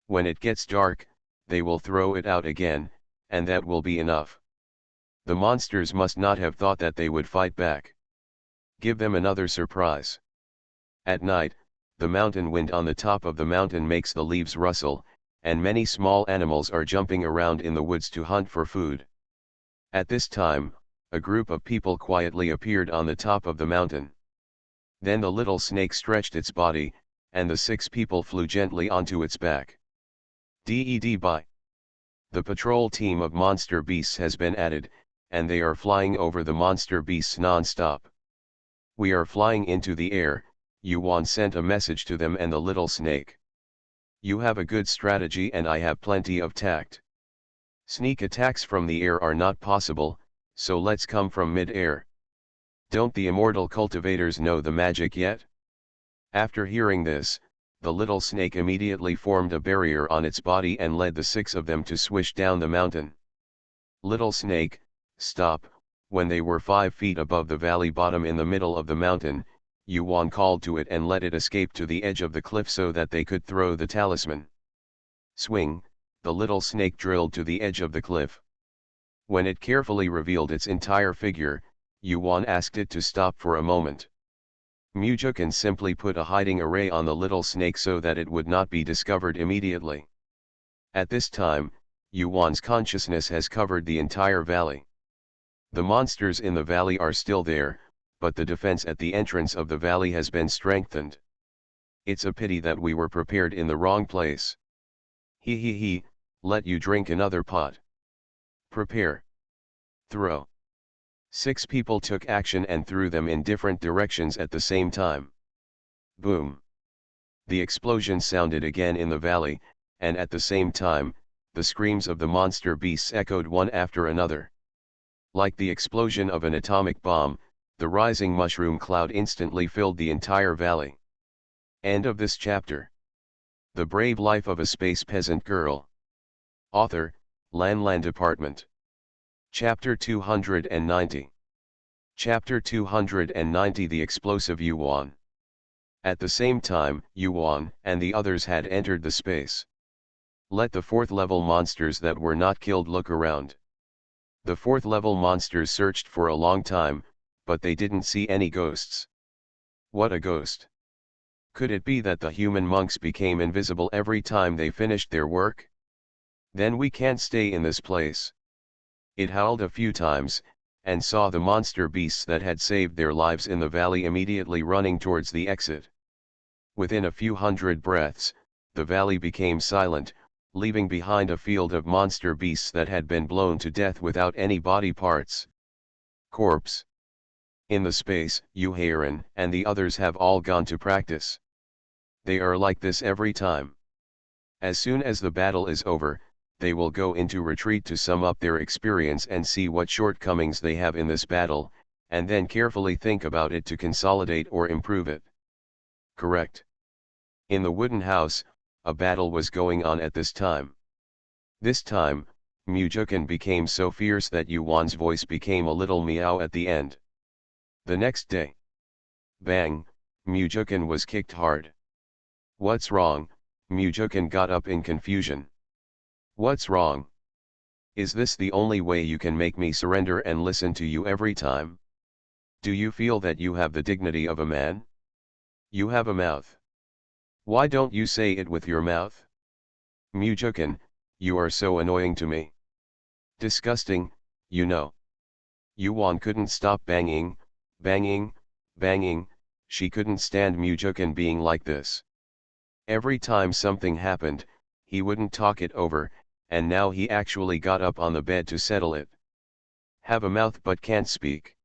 When it gets dark, they will throw it out again, and that will be enough. The monsters must not have thought that they would fight back. Give them another surprise. At night, the mountain wind on the top of the mountain makes the leaves rustle, and many small animals are jumping around in the woods to hunt for food. At this time, a group of people quietly appeared on the top of the mountain. Then the little snake stretched its body, and the 6 people flew gently onto its back. Dead by. The patrol team of monster beasts has been added, and they are flying over the monster beasts non-stop. We are flying into the air, Yuan sent a message to them and the little snake. You have a good strategy and I have plenty of tact. Sneak attacks from the air are not possible, so let's come from mid-air. Don't the immortal cultivators know the magic yet? After hearing this, the little snake immediately formed a barrier on its body and led the 6 of them to swish down the mountain. Little snake, stop. When they were 5 feet above the valley bottom in the middle of the mountain, Yuan called to it and let it escape to the edge of the cliff so that they could throw the talisman. Swing, the little snake drilled to the edge of the cliff. When it carefully revealed its entire figure, Yuan asked it to stop for a moment. Mujukan simply put a hiding array on the little snake so that it would not be discovered immediately. At this time, Yuan's consciousness has covered the entire valley. The monsters in the valley are still there, but the defense at the entrance of the valley has been strengthened. It's a pity that we were prepared in the wrong place. He, let you drink another pot. Prepare. Throw. 6 people took action and threw them in different directions at the same time. Boom. The explosion sounded again in the valley, and at the same time, the screams of the monster beasts echoed one after another. Like the explosion of an atomic bomb, the rising mushroom cloud instantly filled the entire valley. End of this chapter. The Brave Life of a Space Peasant Girl. Author, Lan Department. Chapter 290. Chapter 290 The Explosive Yuan. At the same time, Yuan and the others had entered the space. Let the 4th level monsters that were not killed look around. The 4th level monsters searched for a long time, but they didn't see any ghosts. What a ghost! Could it be that the human monks became invisible every time they finished their work? Then we can't stay in this place. It howled a few times, and saw the monster beasts that had saved their lives in the valley immediately running towards the exit. Within a few hundred breaths, the valley became silent, leaving behind a field of monster beasts that had been blown to death without any body parts. Corpse. In the space, Yu-Heiran and the others have all gone to practice. They are like this every time. As soon as the battle is over, they will go into retreat to sum up their experience and see what shortcomings they have in this battle, and then carefully think about it to consolidate or improve it. Correct. In the wooden house, a battle was going on at this time. This time, Mujukan became so fierce that Yuan's voice became a little meow at the end. The next day. Bang, Mujukin was kicked hard. What's wrong? Mujukin got up in confusion. What's wrong? Is this the only way you can make me surrender and listen to you every time? Do you feel that you have the dignity of a man? You have a mouth. Why don't you say it with your mouth? Mujukin, you are so annoying to me. Disgusting, you know. Yuan couldn't stop banging, banging, banging, she couldn't stand Mujukin being like this. Every time something happened, he wouldn't talk it over, and now he actually got up on the bed to settle it. Have a mouth but can't speak.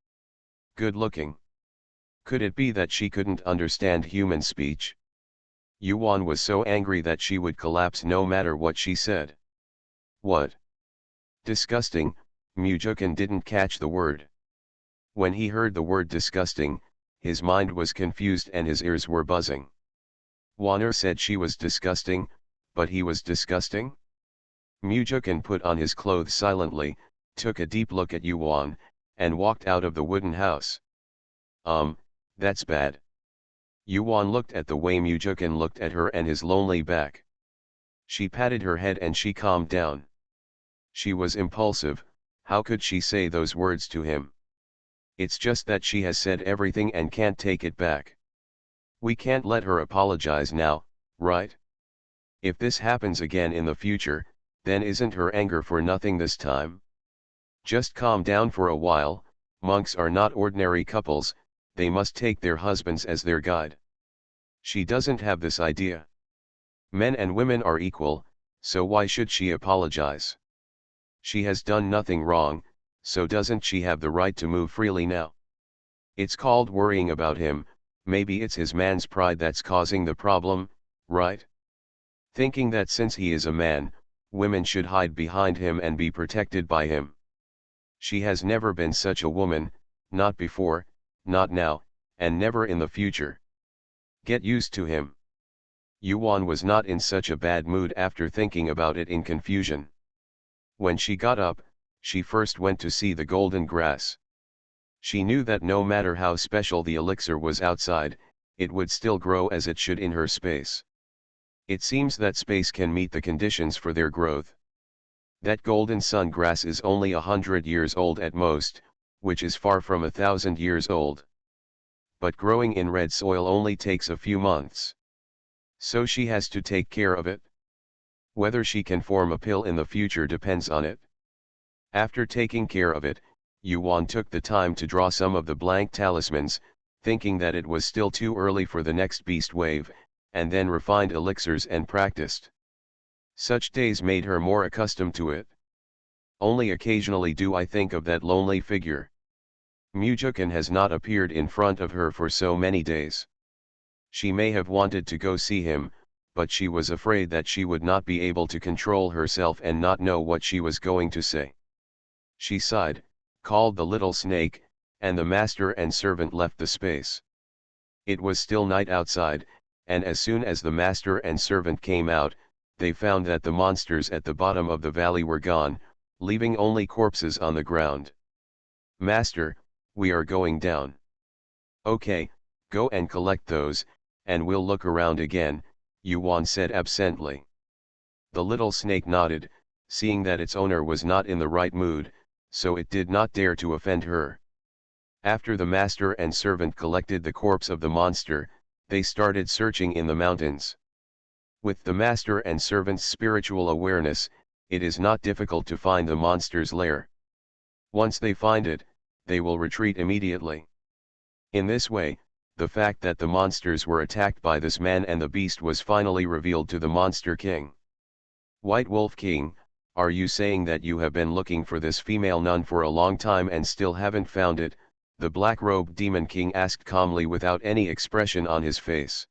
Good looking. Could it be that she couldn't understand human speech? Yuan was so angry that she would collapse no matter what she said. What? Disgusting, Mujukin didn't catch the word. When he heard the word disgusting, his mind was confused and his ears were buzzing. Wanner said she was disgusting, but he was disgusting? Mujukin put on his clothes silently, took a deep look at Yuan, and walked out of the wooden house. That's bad. Yuan looked at the way Mujukin looked at her and his lonely back. She patted her head and she calmed down. She was impulsive, how could she say those words to him? It's just that she has said everything and can't take it back. We can't let her apologize now, right? If this happens again in the future, then isn't her anger for nothing this time? Just calm down for a while, monks are not ordinary couples, they must take their husbands as their guide. She doesn't have this idea. Men and women are equal, so why should she apologize? She has done nothing wrong, so doesn't she have the right to move freely now? It's called worrying about him, maybe it's his man's pride that's causing the problem, right? Thinking that since he is a man, women should hide behind him and be protected by him. She has never been such a woman, not before, not now, and never in the future. Get used to him. Yuan was not in such a bad mood after thinking about it in confusion. When she got up, she first went to see the golden grass. She knew that no matter how special the elixir was outside, it would still grow as it should in her space. It seems that space can meet the conditions for their growth. That golden sun grass is only 100 years old at most, which is far from 1,000 years old. But growing in red soil only takes a few months. So she has to take care of it. Whether she can form a pill in the future depends on it. After taking care of it, Yuan took the time to draw some of the blank talismans, thinking that it was still too early for the next beast wave, and then refined elixirs and practiced. Such days made her more accustomed to it. Only occasionally do I think of that lonely figure. Mujukin has not appeared in front of her for so many days. She may have wanted to go see him, but she was afraid that she would not be able to control herself and not know what she was going to say. She sighed, called the little snake, and the master and servant left the space. It was still night outside, and as soon as the master and servant came out, they found that the monsters at the bottom of the valley were gone, leaving only corpses on the ground. Master, we are going down. Okay, go and collect those, and we'll look around again, Yuan said absently. The little snake nodded, seeing that its owner was not in the right mood, so it did not dare to offend her. After the master and servant collected the corpse of the monster, they started searching in the mountains. With the master and servant's spiritual awareness, it is not difficult to find the monster's lair. Once they find it, they will retreat immediately. In this way, the fact that the monsters were attacked by this man and the beast was finally revealed to the Monster King. White Wolf King, are you saying that you have been looking for this female nun for a long time and still haven't found it? The black-robed Demon King asked calmly without any expression on his face.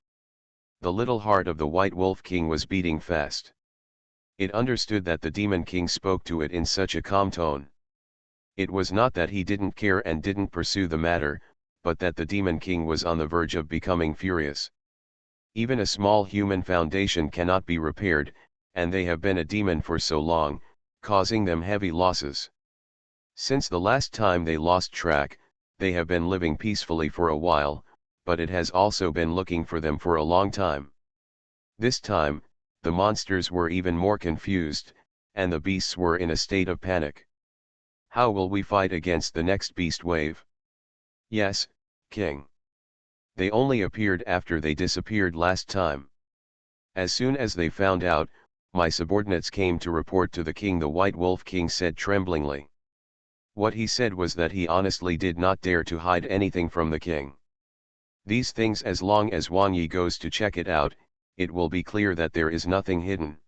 The little heart of the White Wolf King was beating fast. It understood that the Demon King spoke to it in such a calm tone. It was not that he didn't care and didn't pursue the matter, but that the Demon King was on the verge of becoming furious. Even a small human foundation cannot be repaired, and they have been a demon for so long, causing them heavy losses. Since the last time they lost track, they have been living peacefully for a while, but it has also been looking for them for a long time. This time, the monsters were even more confused, and the beasts were in a state of panic. How will we fight against the next beast wave? Yes, King. They only appeared after they disappeared last time. As soon as they found out, my subordinates came to report to the king, the White Wolf King said tremblingly. What he said was that he honestly did not dare to hide anything from the king. These things, as long as Wang Yi goes to check it out, it will be clear that there is nothing hidden.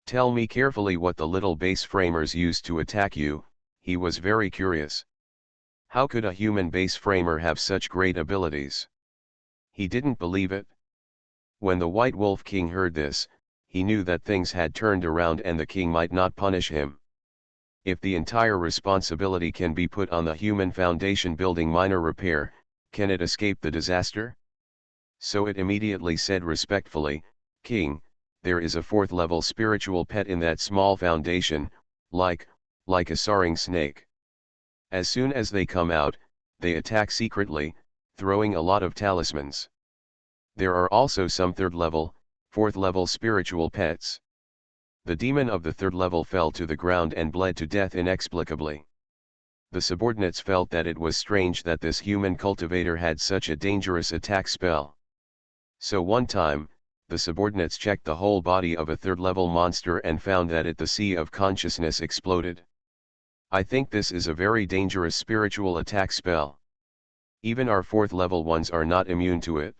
Tell me carefully what the little base framers used to attack you, he was very curious. How could a human base framer have such great abilities? He didn't believe it. When the White Wolf King heard this, he knew that things had turned around and the king might not punish him. If the entire responsibility can be put on the human foundation building minor repair, can it escape the disaster? So it immediately said respectfully, King, there is a 4th level spiritual pet in that small foundation, like a soaring snake. As soon as they come out, they attack secretly, throwing a lot of talismans. There are also some 3rd level, 4th level spiritual pets. The demon of the 3rd level fell to the ground and bled to death inexplicably. The subordinates felt that it was strange that this human cultivator had such a dangerous attack spell. So one time, the subordinates checked the whole body of a 3rd level monster and found that the sea of consciousness exploded. I think this is a very dangerous spiritual attack spell. Even our 4th level ones are not immune to it.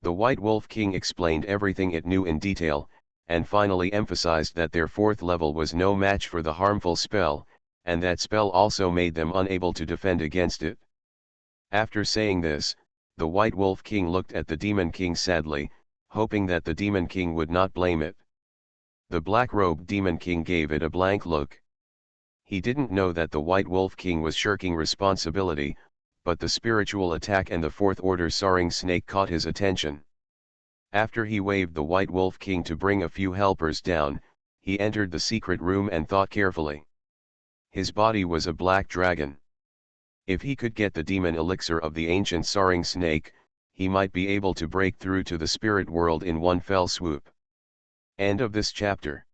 The White Wolf King explained everything it knew in detail, and finally emphasized that their 4th level was no match for the harmful spell, and that spell also made them unable to defend against it. After saying this, the White Wolf King looked at the Demon King sadly, hoping that the Demon King would not blame it. The black-robed Demon King gave it a blank look. He didn't know that the White Wolf King was shirking responsibility, but the spiritual attack and the 4th order soaring snake caught his attention. After he waved the White Wolf King to bring a few helpers down, he entered the secret room and thought carefully. His body was a black dragon. If he could get the demon elixir of the ancient soaring snake, he might be able to break through to the spirit world in one fell swoop. End of this chapter.